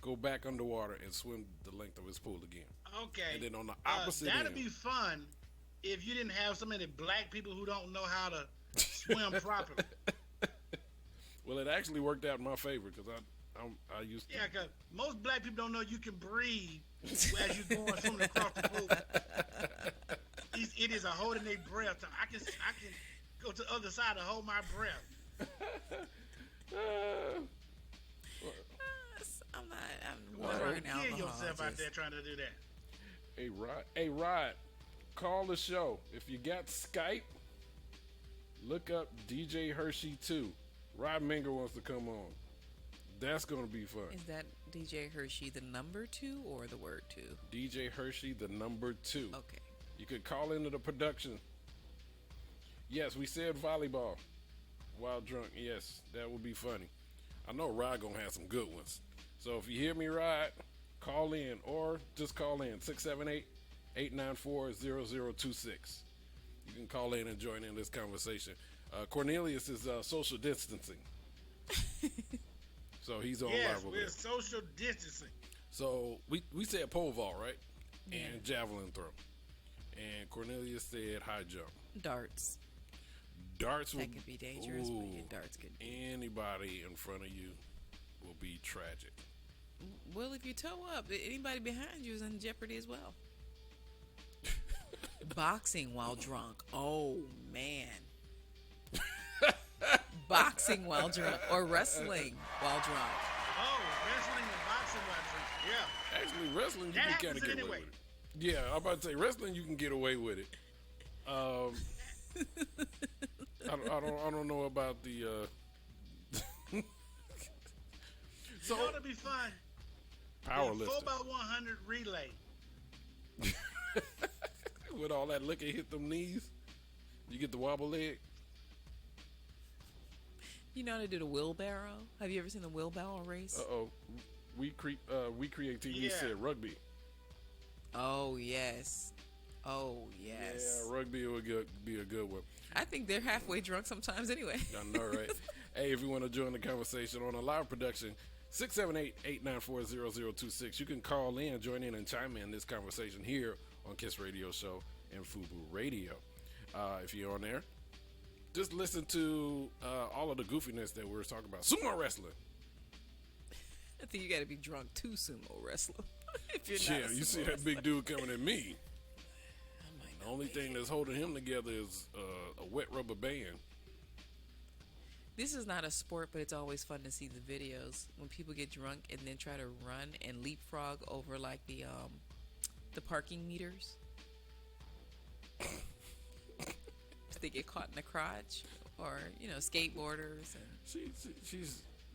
go back underwater, and swim the length of his pool again. Okay. And then on the opposite that'd end, be fun if you didn't have so many black people who don't know how to swim properly. well, it actually worked out in my favor because I used to. Yeah, because most black people don't know you can breathe as you're going swimming across the pool. It is a holding their breath. I can go to the other side and hold my breath. I'm Well, water don't and kill alcohol. yourself out there trying to do that. Hey Rod, call the show. If you got Skype, look up DJ Hershey 2. Rod Minger wants to come on. That's gonna be fun. Is that DJ Hershey the number 2 or the word 2? DJ Hershey the number 2. Okay. You could call into the production. Yes, we said volleyball while drunk. Yes, that would be funny. I know Rod gonna have some good ones. So if you hear me, Rod, call in or just call in 678-894-0026. You can call in and join in this conversation. Cornelius is social distancing. So he's on Yes, live over we're there. social distancing. So we said pole vault, right? Yeah. And javelin throw. And Cornelius said high jump. Darts. Darts will That could be dangerous, but yeah, darts could be. Anybody in front of you will be tragic. Well, if you toe up, anybody behind you is in jeopardy as well. Boxing while drunk. Oh, man. Boxing while drunk or wrestling while drunk. Oh, wrestling and boxing while drunk. Yeah. Actually, wrestling you That can kind happens of get anyway. away with it. Yeah, I'm about to say wrestling you can get away with it. I don't know about the. So it'll be fun. Powerlifting. 4x100 relay. With all that liquor hit them knees, you get the wobble leg. You know they did a wheelbarrow? Have you ever seen the wheelbarrow race? We create TV Yeah. said rugby. Oh, yes. Oh, yes. Yeah, rugby would be a good one. I think they're halfway drunk sometimes anyway. I know, right? Hey, if you want to join the conversation on a live production, 678-894-0026. You can call in, join in, and chime in this conversation here on Kiss Radio Show and Fubu Radio. If you're on there, just listen to all of the goofiness that we were talking about. Sumo wrestling. I think you got to be drunk to sumo wrestle. If you're Yeah, not a you sumo see that wrestler. big dude coming at me. I might The not only make thing it. that's holding him together is a wet rubber band. This is not a sport, but it's always fun to see the videos when people get drunk and then try to run and leapfrog over like the parking meters. They get caught in the crotch, or skateboarders and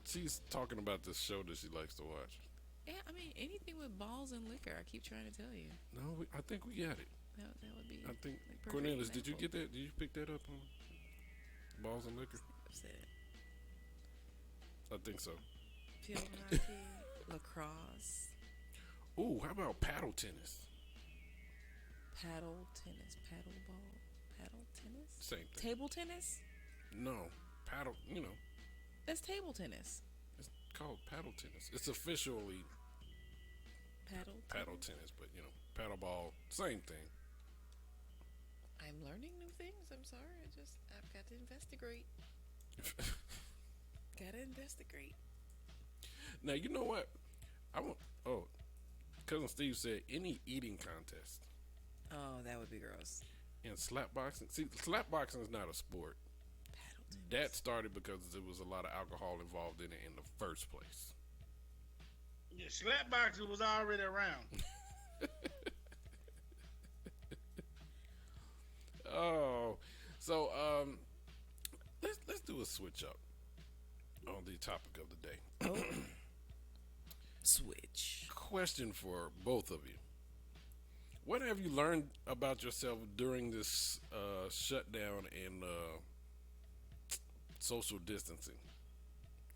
She's talking about this show that she likes to watch. yeah. I mean anything with balls and liquor. I keep trying to tell you No, I think we got it. that would be. I think like, perfect Cornelius, did you example. get that? Did you pick that up on balls and liquor? I've said it. I think so. Field hockey, lacrosse, Ooh, how about paddle tennis? paddle tennis, paddle ball, paddle tennis, Same thing. table tennis. No, paddle. That's table tennis. It's called paddle tennis. It's officially paddle tennis, but paddle ball, same thing. I'm learning new things. I'm sorry. I've got to investigate. Gotta investigate. Now you know what? Cousin Steve said any eating contest Oh, that would be gross. and slap boxing. See, slap boxing is not a sport. Paddle tennis. That started because there was a lot of alcohol involved in it in the first place. Yeah, slap boxing was already around. Oh, so let's do a switch up on the topic of the day. Switch. Question for both of you: What have you learned about yourself during this shutdown and social distancing?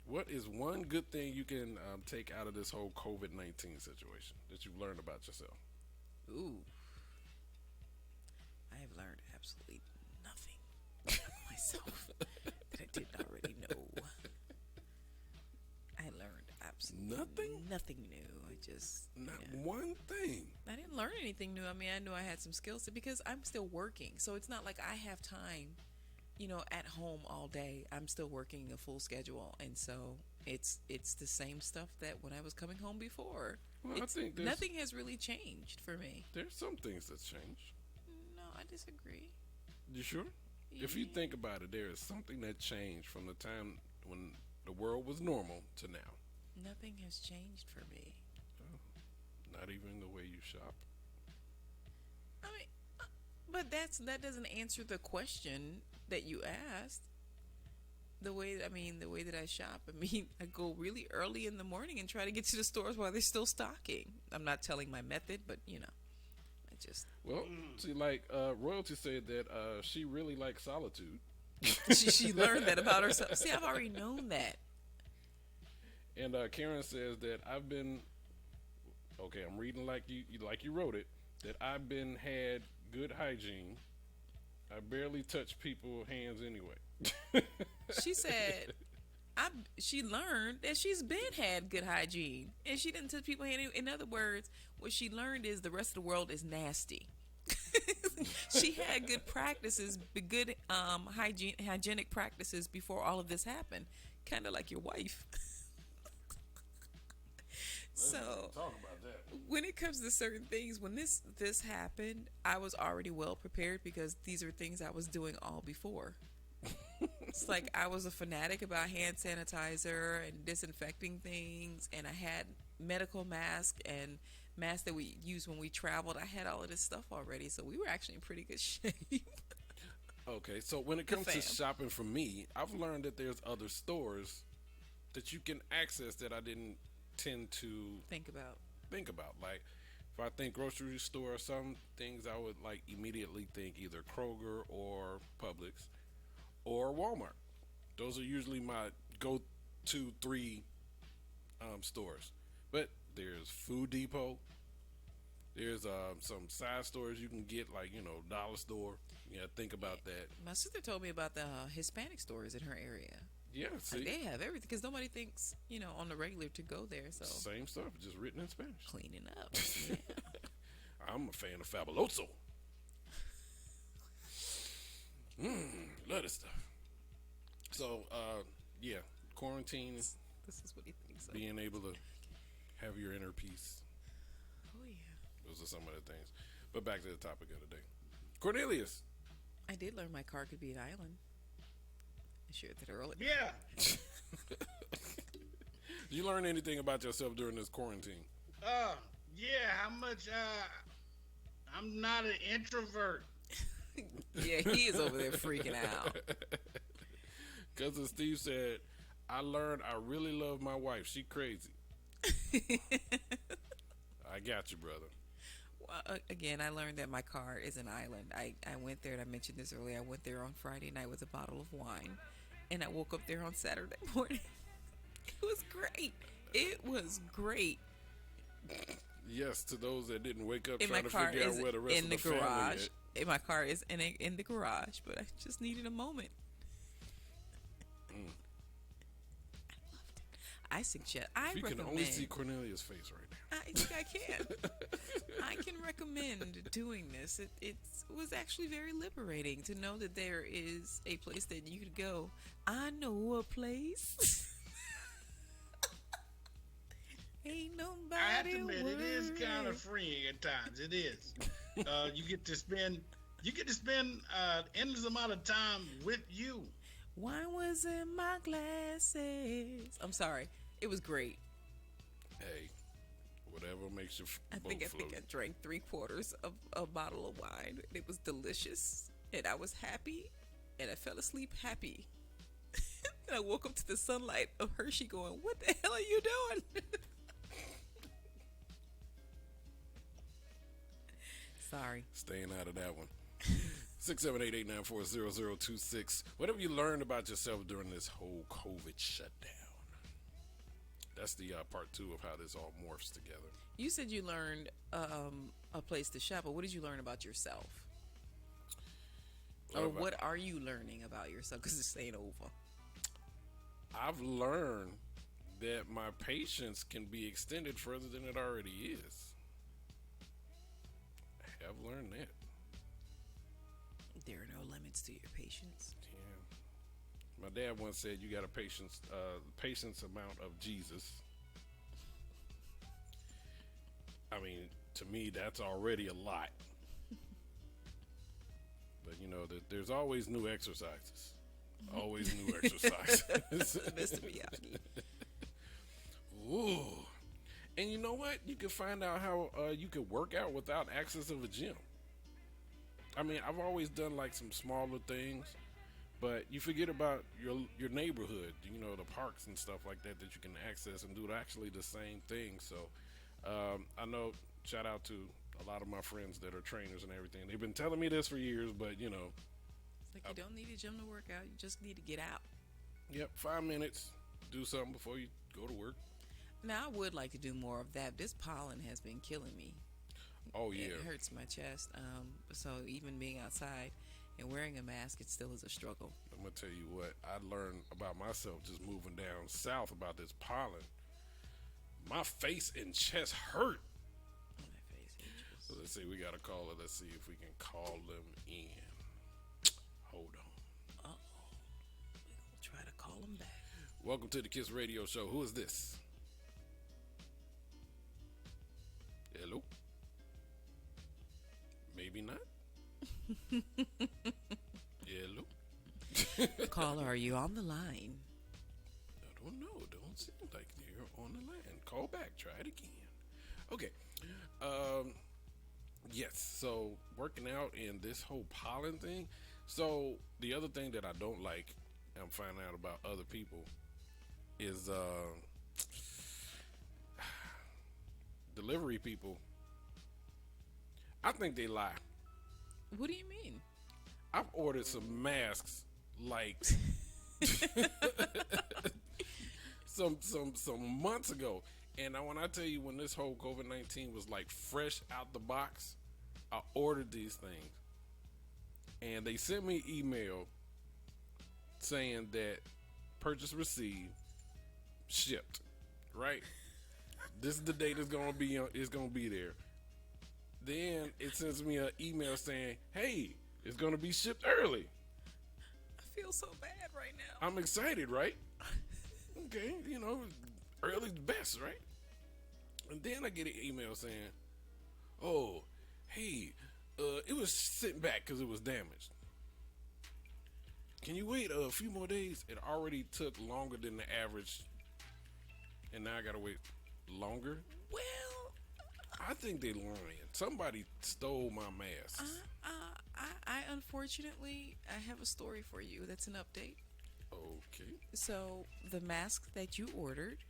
What is one good thing you can take out of this whole COVID-19 situation that you've learned about yourself? Ooh. I have learned absolutely nothing about myself that I didn't already know. I learned absolutely nothing new. I just Not one thing. I didn't learn anything new. I mean, I knew I had some skills because I'm still working. So it's not like I have time, at home all day. I'm still working a full schedule, and so it's the same stuff that when I was coming home before. Well, I think nothing has really changed for me. There's some things that's changed. No, I disagree. You sure? If you think about it, there is something that changed from the time when the world was normal to now. Nothing has changed for me. Not even the way you shop. I mean, but that doesn't answer the question that you asked. The way that I shop. I mean, I go really early in the morning and try to get to the stores while they're still stocking. I'm not telling my method, but I just. Well, see, like Royalty said that she really likes solitude. she learned that about herself. See, I've already known that. And Karen says that I've been. Okay, I'm reading like you wrote it. That I've been had good hygiene. I barely touch people's hands anyway. She said, she learned that she's been had good hygiene, and she didn't touch people's hands. In other words, what she learned is the rest of the world is nasty. She had good practices, good hygienic practices before all of this happened, kind of like your wife. So talk about that. When it comes to certain things, when this happened, I was already well prepared because these are things I was doing all before. It's like I was a fanatic about hand sanitizer and disinfecting things, and I had medical masks and masks that we used when we traveled. I had all of this stuff already, so we were actually in pretty good shape. Okay, so when it comes to shopping for me, I've learned that there's other stores that you can access that I didn't tend to think about. Like, if I think grocery store, some things I would like immediately think either Kroger or Publix or Walmart. Those are usually my go-to 3 stores. But there's Food Depot. There's some side stores you can get, like, Dollar Store. Yeah, think about that. My sister told me about the Hispanic stores in her area. Yeah, see? Like, they have everything because nobody thinks, on the regular to go there. So same stuff, just written in Spanish. Cleaning up. Yeah. I'm a fan of Fabuloso. Love this stuff. So, yeah, quarantine. This is what he thinks. Being able to have your inner peace. Oh yeah. Those are some of the things. But back to the topic of the day. Cornelius. I did learn my car could be an island. I shared that earlier. Yeah. Did you learn anything about yourself during this quarantine? Yeah, how much I'm not an introvert. Yeah, he is over there freaking out. Cousin Steve said, I learned I really love my wife. She crazy. I got you, brother. Well, again, I learned that my car is an island. I went there, and I mentioned this earlier. I went there on Friday night with a bottle of wine, and I woke up there on Saturday morning. It was great. It was great. Yes, to those that didn't wake up And trying my to car figure out is where the rest in of the the family garage. at. And my car is in the garage, but I just needed a moment. I loved it. I suggest. I You recommend. can only see Cornelia's face right now. I think I can. I can recommend doing this. It was actually very liberating to know that there is a place that you could go. I know a place. Ain't nobody. I have to admit, it is worried. kind of freeing at times. It is. You get to spend endless amount of time with you. Wine was in my glasses. I'm sorry. It was great. Hey, whatever makes you I think I drank 3/4 of a bottle of wine. And it was delicious. And I was happy. And I fell asleep happy. And I woke up to the sunlight of Hershey going, what the hell are you doing? Sorry. Staying out of that one. 678-894-0026. Whatever you learned about yourself during this whole COVID shutdown. That's the part 2 of how this all morphs together. You said you learned a place to shop, but what did you learn about yourself? Or what are you learning about yourself? Because it's ain't over. I've learned that my patience can be extended further than it already is. I have learned that. There are no limits to your patience. Yeah. My dad once said you got a patience amount of Jesus. I mean, to me, that's already a lot. But, you know, there's always new exercises. Always new exercises. Mr. Miyagi. Ooh. And you know what? You can find out how you can work out without access of a gym. I mean, I've always done like some smaller things, but you forget about your neighborhood, you know, the parks and stuff like that you can access and do actually the same thing. So I know, shout out to a lot of my friends that are trainers and everything. They've been telling me this for years, but you know. It's like you don't need a gym to work out. You just need to get out. Yep, 5 minutes. Do something before you go to work. Now, I would like to do more of that. This pollen has been killing me. Oh, yeah. It hurts my chest. So even being outside and wearing a mask, it still is a struggle. I'm going to tell you what, I learned about myself just moving down south about this pollen. My face and chest hurt. My face itches. So let's see, we got a caller. Let's see if we can call them in. Hold on. Uh-oh. We're going to try to call them back. Welcome to the Kiss Radio Show. Who is this? Hello? Maybe not. Hello? Caller, are you on the line? I don't know. Don't seem like you're on the line. Call back. Try it again. Okay. Yes. So working out and this whole pollen thing. So the other thing that I don't like, I'm finding out about other people, is delivery people. I think they lie. What do you mean? I've ordered some masks like some months ago, and when I tell you, when this whole COVID-19 was like fresh out the box, I ordered these things, and they sent me an email saying that purchase received, shipped. Right? This is the date it's gonna be there. Then it sends me an email saying, hey, it's going to be shipped early. I feel so bad right now. I'm excited, right? Okay, you know, early's best, right? And then I get an email saying, oh, hey, it was sent back because it was damaged. Can you wait a few more days? It already took longer than the average, and now I got to wait longer? Well, I think they lying. Somebody stole my mask. I unfortunately, I have a story for you. That's an update. Okay. So the mask that you ordered,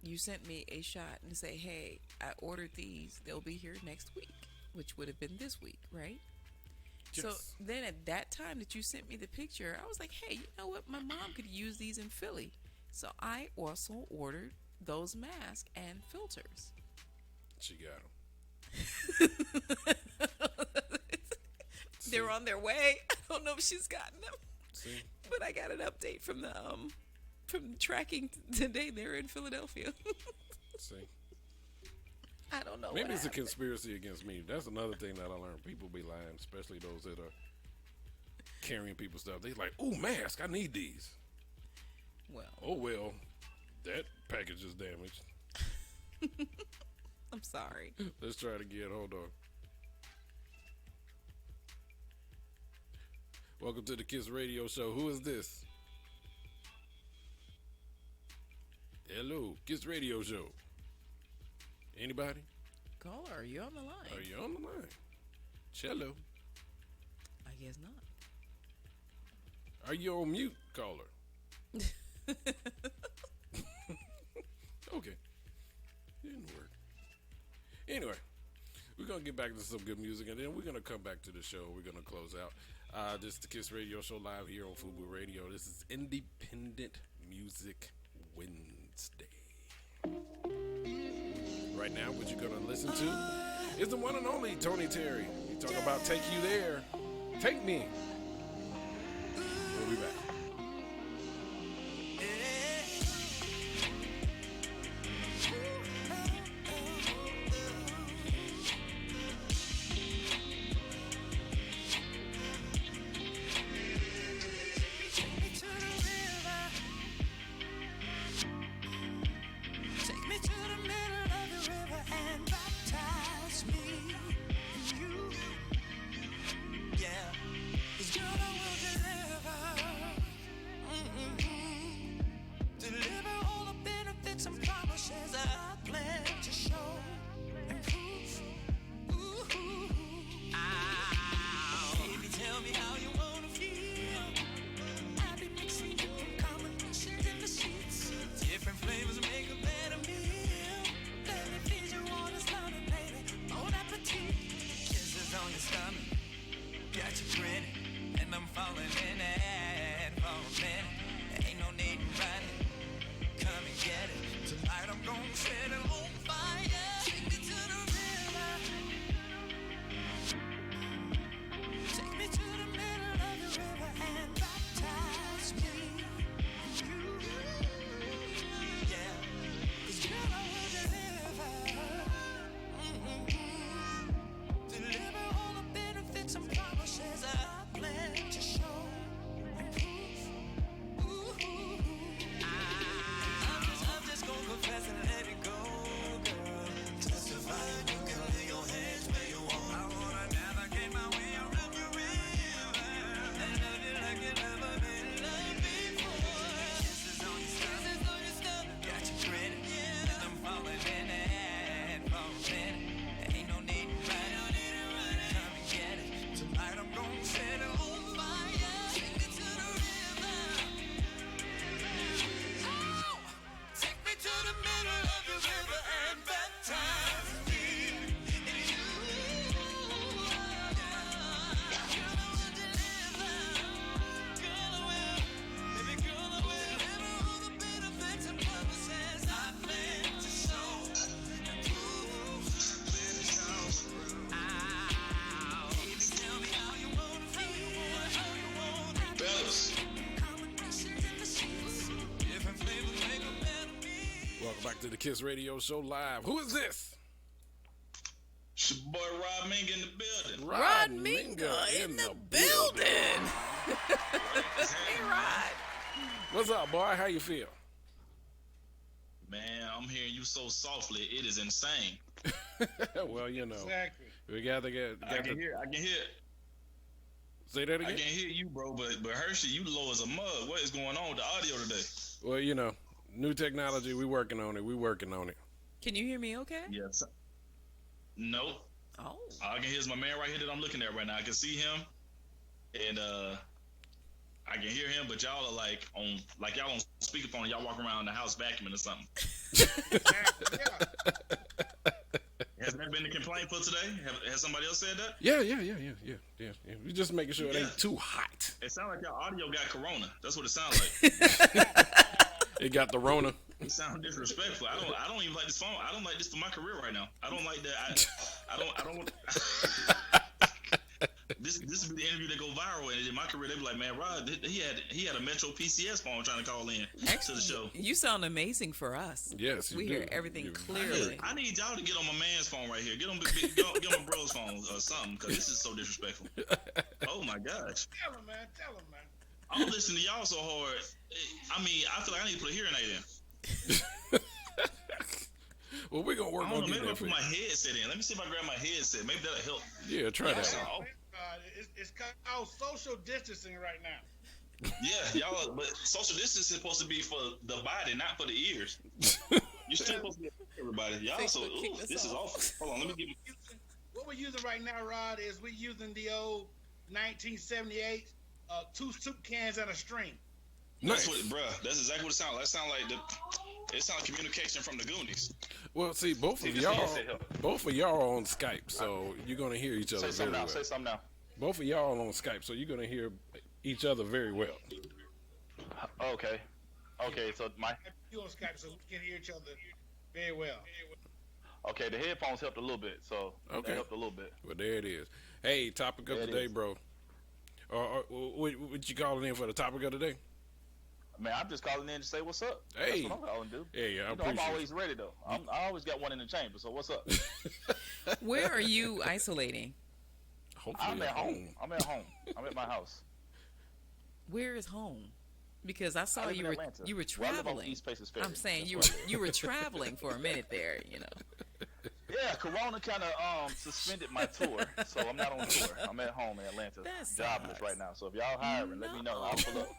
you sent me a shot and say, hey, I ordered these. They'll be here next week, which would have been this week, right? Yes. So then at that time that you sent me the picture, I was like, hey, you know what? My mom could use these in Philly. So I also ordered those masks and filters. She got them. They're on their way. I don't know if she's gotten them. See? But I got an update from the tracking today. They're in Philadelphia. See? I don't know. Maybe it's a conspiracy against me. That's another thing that I learned. People be lying, especially those that are carrying people's stuff. They like, ooh, mask, I need these. Well. Oh, well, that package is damaged. I'm sorry. Let's try it again. Hold on. Welcome to the Kiss Radio Show. Who is this? Hello, Kiss Radio Show. Anybody? Caller, are you on the line? Are you on the line? Cello. I guess not. Are you on mute, caller? Okay. Didn't work. Anyway, we're We're going to get back to some good music, and then we're going to come back to the show. We're going to close out. This is the Kiss Radio Show live here on Fubu Radio. This is Independent Music Wednesday. Right now, what you're going to listen to is the one and only Tony Terry. He talking about Take You There, Take Me. We'll be back. Back to the Kiss Radio Show live. Who is this? It's your boy Rod Minga in the building. Rod Minga in the building. Hey, Rod. What's up, boy? How you feel? Man, I'm hearing you so softly. It is insane. Well, you know. Exactly. We gotta get. I can hear. Say that again. I can hear you, bro. But Hershey, you low as a mug. What is going on with the audio today? Well, you know. New technology, we working on it. Can you hear me okay? Yes. No. Oh. All I can hear is my man right here that I'm looking at right now. I can see him, and I can hear him, but y'all are y'all on speakerphone. Y'all walk around the house vacuuming or something. Has that been the complaint for today? Has somebody else said that? Yeah. We just making sure it ain't too hot. It sounds like y'all audio got corona. That's what it sounds like. It got the Rona. It sounds disrespectful. I don't even like this phone. I don't like this for my career right now. I don't like that. I don't. This would be the interview that go viral, and in my career, they'd be like, "Man, Rod, he had a Metro PCS phone trying to call in to the show." You sound amazing for us. Yes, we hear everything clearly. I need y'all to get on my man's phone right here. Get on my bro's phone or something, because this is so disrespectful. Oh my gosh! Tell him, man. I'm listening to y'all so hard. I mean, I feel like I need to put a hearing aid in. Well, we're gonna work on maybe getting I that put my headset in. Let me see if I grab my headset. Maybe that'll help. Yeah, try that. It's called social distancing right now. Yeah, y'all. But social distancing is supposed to be for the body, not for the ears. You're still supposed to be everybody. Y'all. So this is awful. Hold on, let me give you. What we're using right now, Rod, is we're using the old 1978 2 soup cans and a string. Nice. That's what, bruh. That's exactly what it sounds like. It sounds like communication from the Goonies. Well, see, both of y'all are on Skype, so you're gonna hear each other very well. Say something now. Both of y'all are on Skype, so you're gonna hear each other very well. Okay. So You on Skype, so we can hear each other very well. Okay, the headphones helped a little bit, so Okay. that helped a little bit. Well, there it is. Hey, topic of the day, bro. What you calling in for the topic of the day? Man, I'm just calling in to say what's up. Hey. That's what I'm calling to do. Yeah, I I'm appreciate always ready, though. I always got one in the chamber, so what's up? Where are you isolating? Hopefully I'm at home. I'm at my house. Where is home? Because I saw I live you in were Atlanta. you were Well, I live on traveling. East Paces Ferry. I'm saying That's you were traveling for a minute there. Yeah, Corona kind of suspended my tour, so I'm not on tour. I'm at home in Atlanta, jobless right now. So if y'all hiring, let me know. I'll pull up.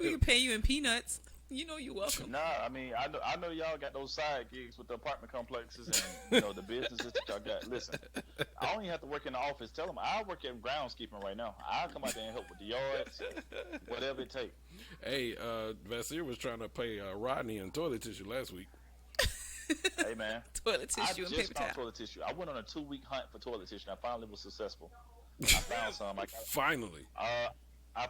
We can pay you in peanuts. You're welcome. Nah, I mean, I know y'all got those side gigs with the apartment complexes and the businesses that y'all got. Listen, I don't even have to work in the office. Tell them I work in groundskeeping right now. I'll come out there and help with the yards, whatever it takes. Hey, Vasir was trying to pay Rodney in toilet tissue last week. Hey man, toilet tissue and paper towel. Toilet tissue. I went on a 2-week hunt for toilet tissue. And I finally was successful. I found some. Finally. I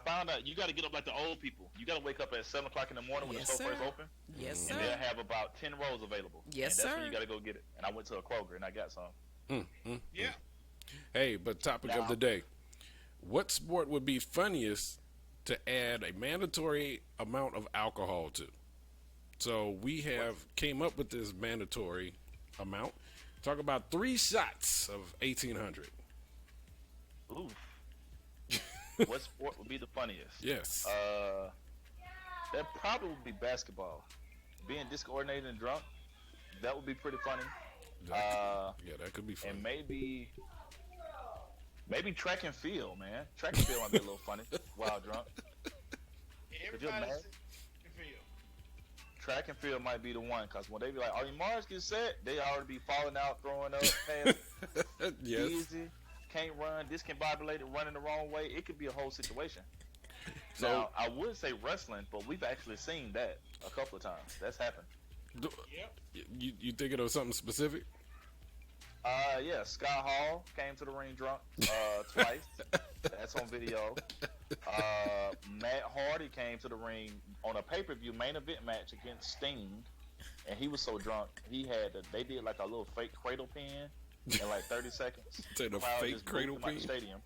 found out you got to get up like the old people. You got to wake up at 7 o'clock in the morning when the store first open. Yes, sir. And they'll have about 10 rows available. Yes, and that's sir. when you got to go get it. And I went to a Kroger and I got some. Yeah. Hey, but topic of the day. What sport would be funniest to add a mandatory amount of alcohol to? So we have came up with this mandatory amount. Talk about 3 shots of 1800. Ooh. What sport would be the funniest? Yes. That probably would be basketball. Being discoordinated and drunk, that would be pretty funny. That could be funny. And maybe track and field, man. Track and field might be a little funny while drunk. Could you imagine? Track and field might be the one, because when they be like, "Are you Mars get set?" They already be falling out, throwing up, passing, yes. easy, can't run, discombobulated, running the wrong way. It could be a whole situation. So, now, I would say wrestling, but we've actually seen that a couple of times. That's happened. You thinking of something specific? Yeah, Scott Hall came to the ring drunk twice. That's on video. Matt Hardy came to the ring on a pay-per-view main event match against Sting, and he was so drunk they did like a little fake cradle pin in like 30 seconds. Take a fake cradle pin. The stadium.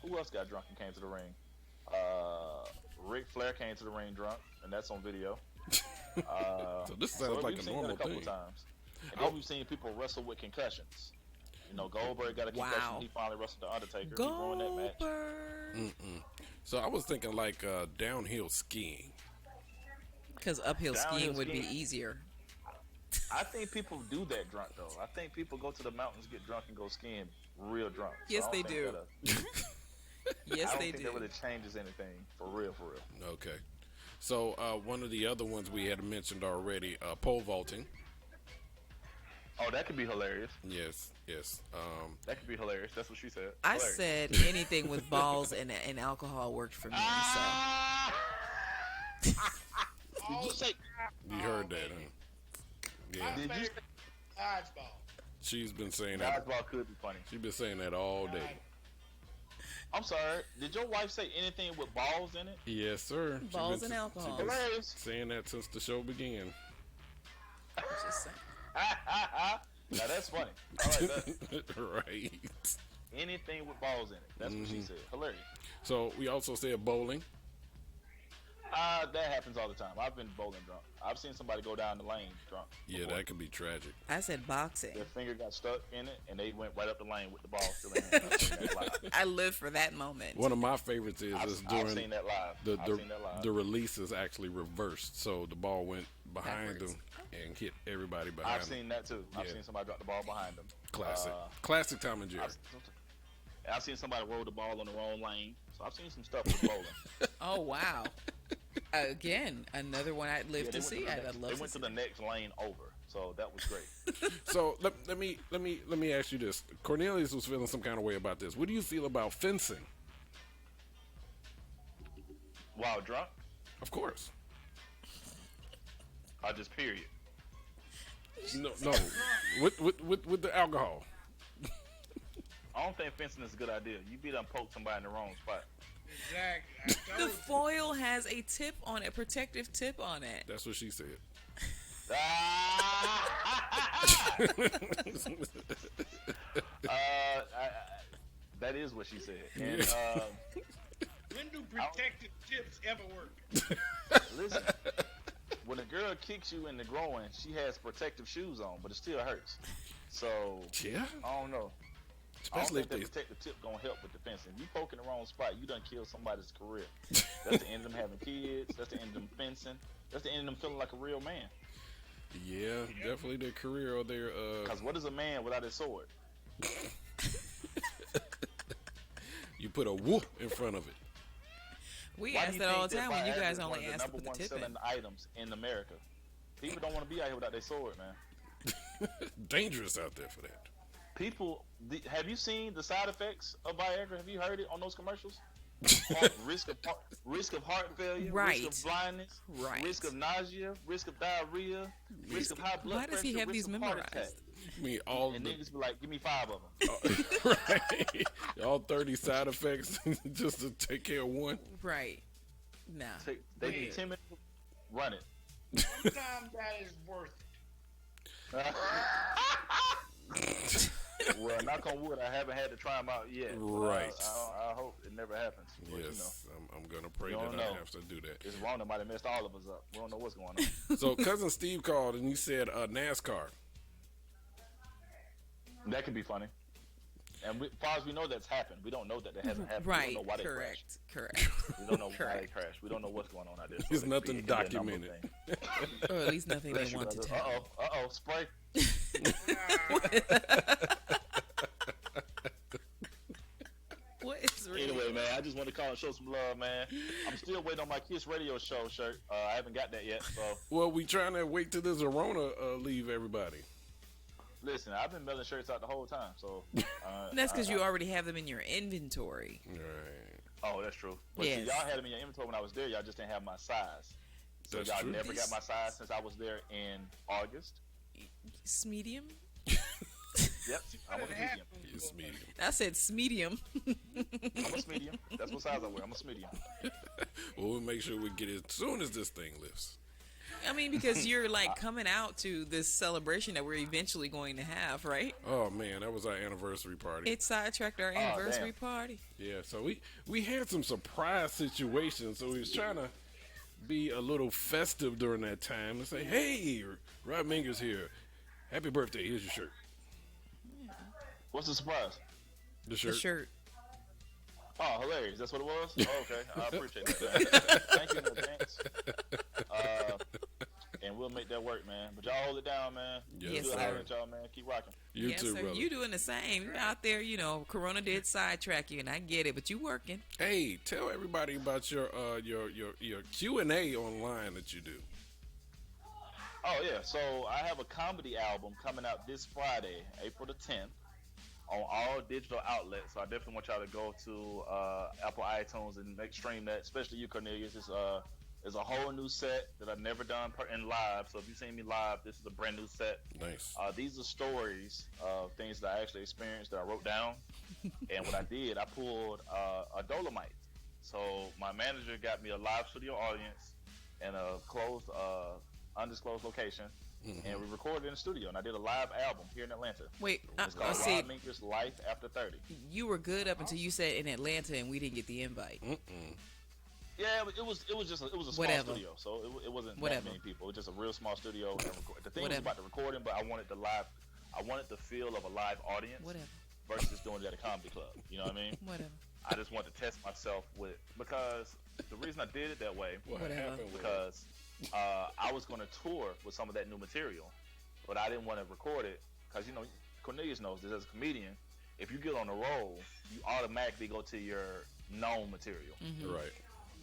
Who else got drunk and came to the ring? Ric Flair came to the ring drunk, and that's on video. So this sounds like a normal thing. Times. And then we've seen people wrestle with concussions. Goldberg got a concussion. He finally wrestled the Undertaker. He ruined that match. So I was thinking like downhill skiing. Because uphill skiing would be easier. I think people do that drunk, though. I think people go to the mountains, get drunk, and go skiing real drunk. Yes, they do. Yes, they do. I don't think that really changes anything. For real. Okay. So one of the other ones we had mentioned already, pole vaulting. Oh, that could be hilarious. Yes. That could be hilarious. That's what she said. I said anything with balls and alcohol worked for me. So. You heard that, huh? Yeah. Did you? Dodgeball. She's been saying that. Dodgeball could be funny. She's been saying that all day. I'm sorry. Did your wife say anything with balls in it? Yes, sir. Balls and alcohol. She's been saying that since the show began. Just saying. Now that's funny. I like that. Right. Anything with balls in it. That's what she said. Hilarious. So we also said bowling. That happens all the time. I've been bowling drunk. I've seen somebody go down the lane drunk. Yeah, before. that could be tragic. I said boxing. Their finger got stuck in it, and they went right up the lane with the ball still in it. I live for that moment. One of my favorites is during I've seen that live. the release is actually reversed, so the ball went behind them and hit everybody behind them. I've seen that too. I've seen somebody drop the ball behind them. Classic Tom and Jerry. I've seen somebody roll the ball on the wrong lane. So I've seen some stuff with bowling. Oh wow! Again, another one I'd live to see. I'd love to see. They went to the next lane over, so that was great. So let me ask you this. Cornelius was feeling some kind of way about this. What do you feel about fencing? While drunk? Of course. Or just period? No. With the alcohol. I don't think fencing is a good idea. You be done poke somebody in the wrong spot. Exactly. The foil has a tip on it, protective tip on it. That's what she said. That is what she said. And When do protective tips ever work? listen, when a girl kicks you in the groin, she has protective shoes on, but it still hurts. So Yeah. I don't know. Especially I don't think that protective tip gonna help with the fencing. You poke in the wrong spot, you done kill somebody's career. That's the end of them having kids. That's the end of them fencing. That's the end of them feeling like a real man. Yeah, definitely their career or their Because what is a man without his sword? you put a whoop in front of it. We Why do ask you that all think the time when you Viagra guys is one only of the ask to number put the one tip in. selling items in America? People don't want to be out here without their sword, man. Dangerous out there for that. People, have you seen the side effects of Viagra? Have you heard it on those commercials? risk of heart failure, Right. risk of blindness, Right. risk of nausea, risk of diarrhea, risk of high blood Why does pressure, he have risk these of heart attack. memorized? I mean, all And the niggas be like, give me 5 of them. right, all 30 side effects just to take care of one. Right. Nah. They need 10 minutes. Run it. Sometimes that is worth it. Well, knock on wood, I haven't had to try them out yet. but Right. I hope it never happens. But, Yes, I'm gonna pray You that don't I know. have to do that. It's wrong. That might have messed all of us up. We don't know what's going on. So cousin Steve called and he said NASCAR. That could be funny. And as far as we know, that's happened. We don't know that hasn't happened. Right. We don't know why they crashed. Correct. We don't know why they Correct. crashed. We don't know what's going on out there. There's it could nothing be- it could be a number of documented. things. Or at least nothing they Bless you, want to brother. tell. Spray. What is really Anyway, man, I just want to call and show some love, man. I'm still waiting on my Kiss Radio show shirt. I haven't got that yet. So Well, we trying to wait till this Arona leave everybody. listen, I've been mailing shirts out the whole time. So That's because you already have them in your inventory. Right. Oh, that's true. But Yes. see, y'all had them in your inventory when I was there. Y'all just didn't have my size. So That's y'all true. never got my size since I was there in August. It's medium. Yep, I'm a medium. It's medium. I said medium. I'm a medium. That's what size I wear. I'm a medium. Well, we'll make sure we get it as soon as this thing lifts. I mean, because you're like coming out to this celebration that we're eventually going to have, right? Oh man, that was our anniversary party. It sidetracked our anniversary party. Yeah, so we had some surprise situations, so we was trying to be a little festive during that time and say, "Hey, Rob Mingus here. Happy birthday. Here's your shirt." What's the surprise? The shirt. The shirt. Oh, hilarious. That's what it was? Oh, okay. I appreciate that. Thank you in advance. And we'll make that work, man. But y'all hold it down, man. Yes, Good sir. hollering at y'all, man. Keep rocking. You Yes, too, sir. brother. You doing the same. You're out there, you know, Corona did sidetrack you, and I get it, but you working. Hey, tell everybody about your Q&A online that you do. Oh, yeah. So I have a comedy album coming out this Friday, April the 10th, on all digital outlets. So I definitely want y'all to go to Apple iTunes and stream that, especially you, Cornelius. It's a whole new set that I've never done in live. So if you've seen me live, this is a brand new set. Nice. These are stories of things that I actually experienced that I wrote down. And what I did, I pulled a Dolomite. So my manager got me a live studio audience in a closed, undisclosed location. And we recorded in the studio. And I did a live album here in Atlanta. Wait, It's called see, Rob Minkus Life After 30. you were good up until you said in Atlanta, and we didn't get the invite. Yeah, it was a small Whatever. studio, so it wasn't Whatever. that many people. It was just a real small studio. And the thing was Whatever. about the recording, but I wanted the feel of a live audience Whatever. versus doing it at a comedy club. You know what I mean? Whatever. I just wanted to test myself because the reason I did it that way What happened with because I was going to tour with some of that new material, but I didn't want to record it because Cornelius knows this as a comedian. If you get on a roll, you automatically go to your known material. Right.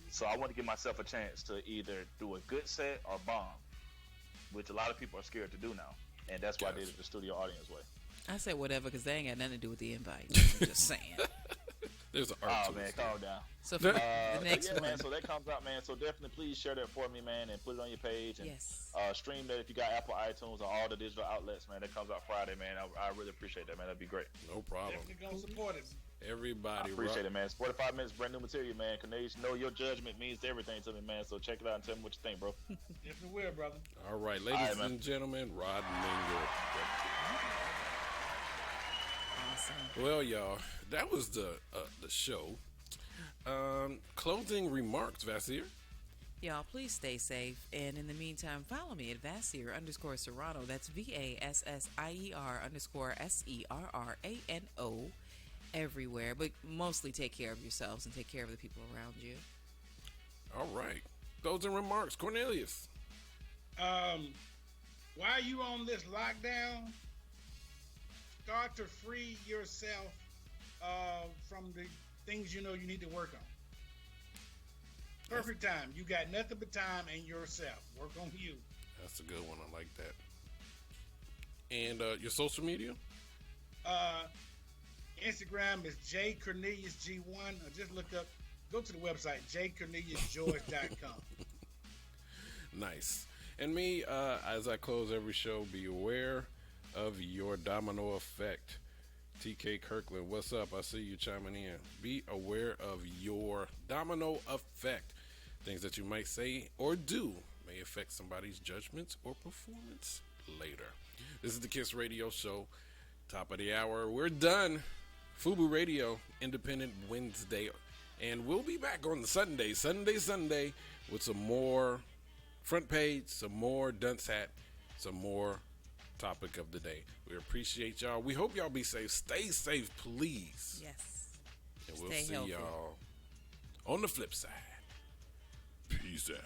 So I want to give myself a chance to either do a good set or bomb, which a lot of people are scared to do now, and that's why I did it the studio audience way. I said whatever because they ain't got nothing to do with the invite. I'm just saying. There's an art Oh to man, it. calm down. So for the next yeah, one. man. So that comes out, man. So definitely, please share that for me, man, and put it on your page and Yes. stream that if you got Apple iTunes or all the digital outlets, man. That comes out Friday, man. I really appreciate that, man. That'd be great. No problem. Definitely gonna support it. I Everybody, appreciate it, man. It's 45 minutes, brand new material, man. Cornelius, know your judgment means everything to me, man. So check it out and tell me what you think, bro. Definitely will, brother. All right, ladies All right, man. and gentlemen, Rod Mingo. Awesome. Well, y'all, that was the show. Closing remarks, Vasir. Y'all, please stay safe. And in the meantime, follow me at Vassier_Serrano. That's VASSIER_SERRANO everywhere. But mostly take care of yourselves and take care of the people around you. All right. Closing remarks, Cornelius. While you on this lockdown, start to free yourself from the things you know you need to work on. Perfect time. You got nothing but time and yourself. Work on you. That's a good one. I like that. And your social media? Instagram is jcorneliusg1. Or just look up, go to the website, jcorneliusgeorge.com. Nice. And me, as I close every show, be aware of your domino effect. TK Kirkland, what's up? I see you chiming in. Be aware of your domino effect. Things that you might say or do may affect somebody's judgments or performance later. This is the Kiss Radio Show. Top of the hour. We're done. FUBU Radio, Independent Wednesday. And we'll be back on the Sunday, with some more front page, some more dunce hat, some more topic of the day. We appreciate y'all. We hope y'all be safe. Stay safe, please. Yes. And we'll Stay see healthy. y'all on the flip side. Peace out.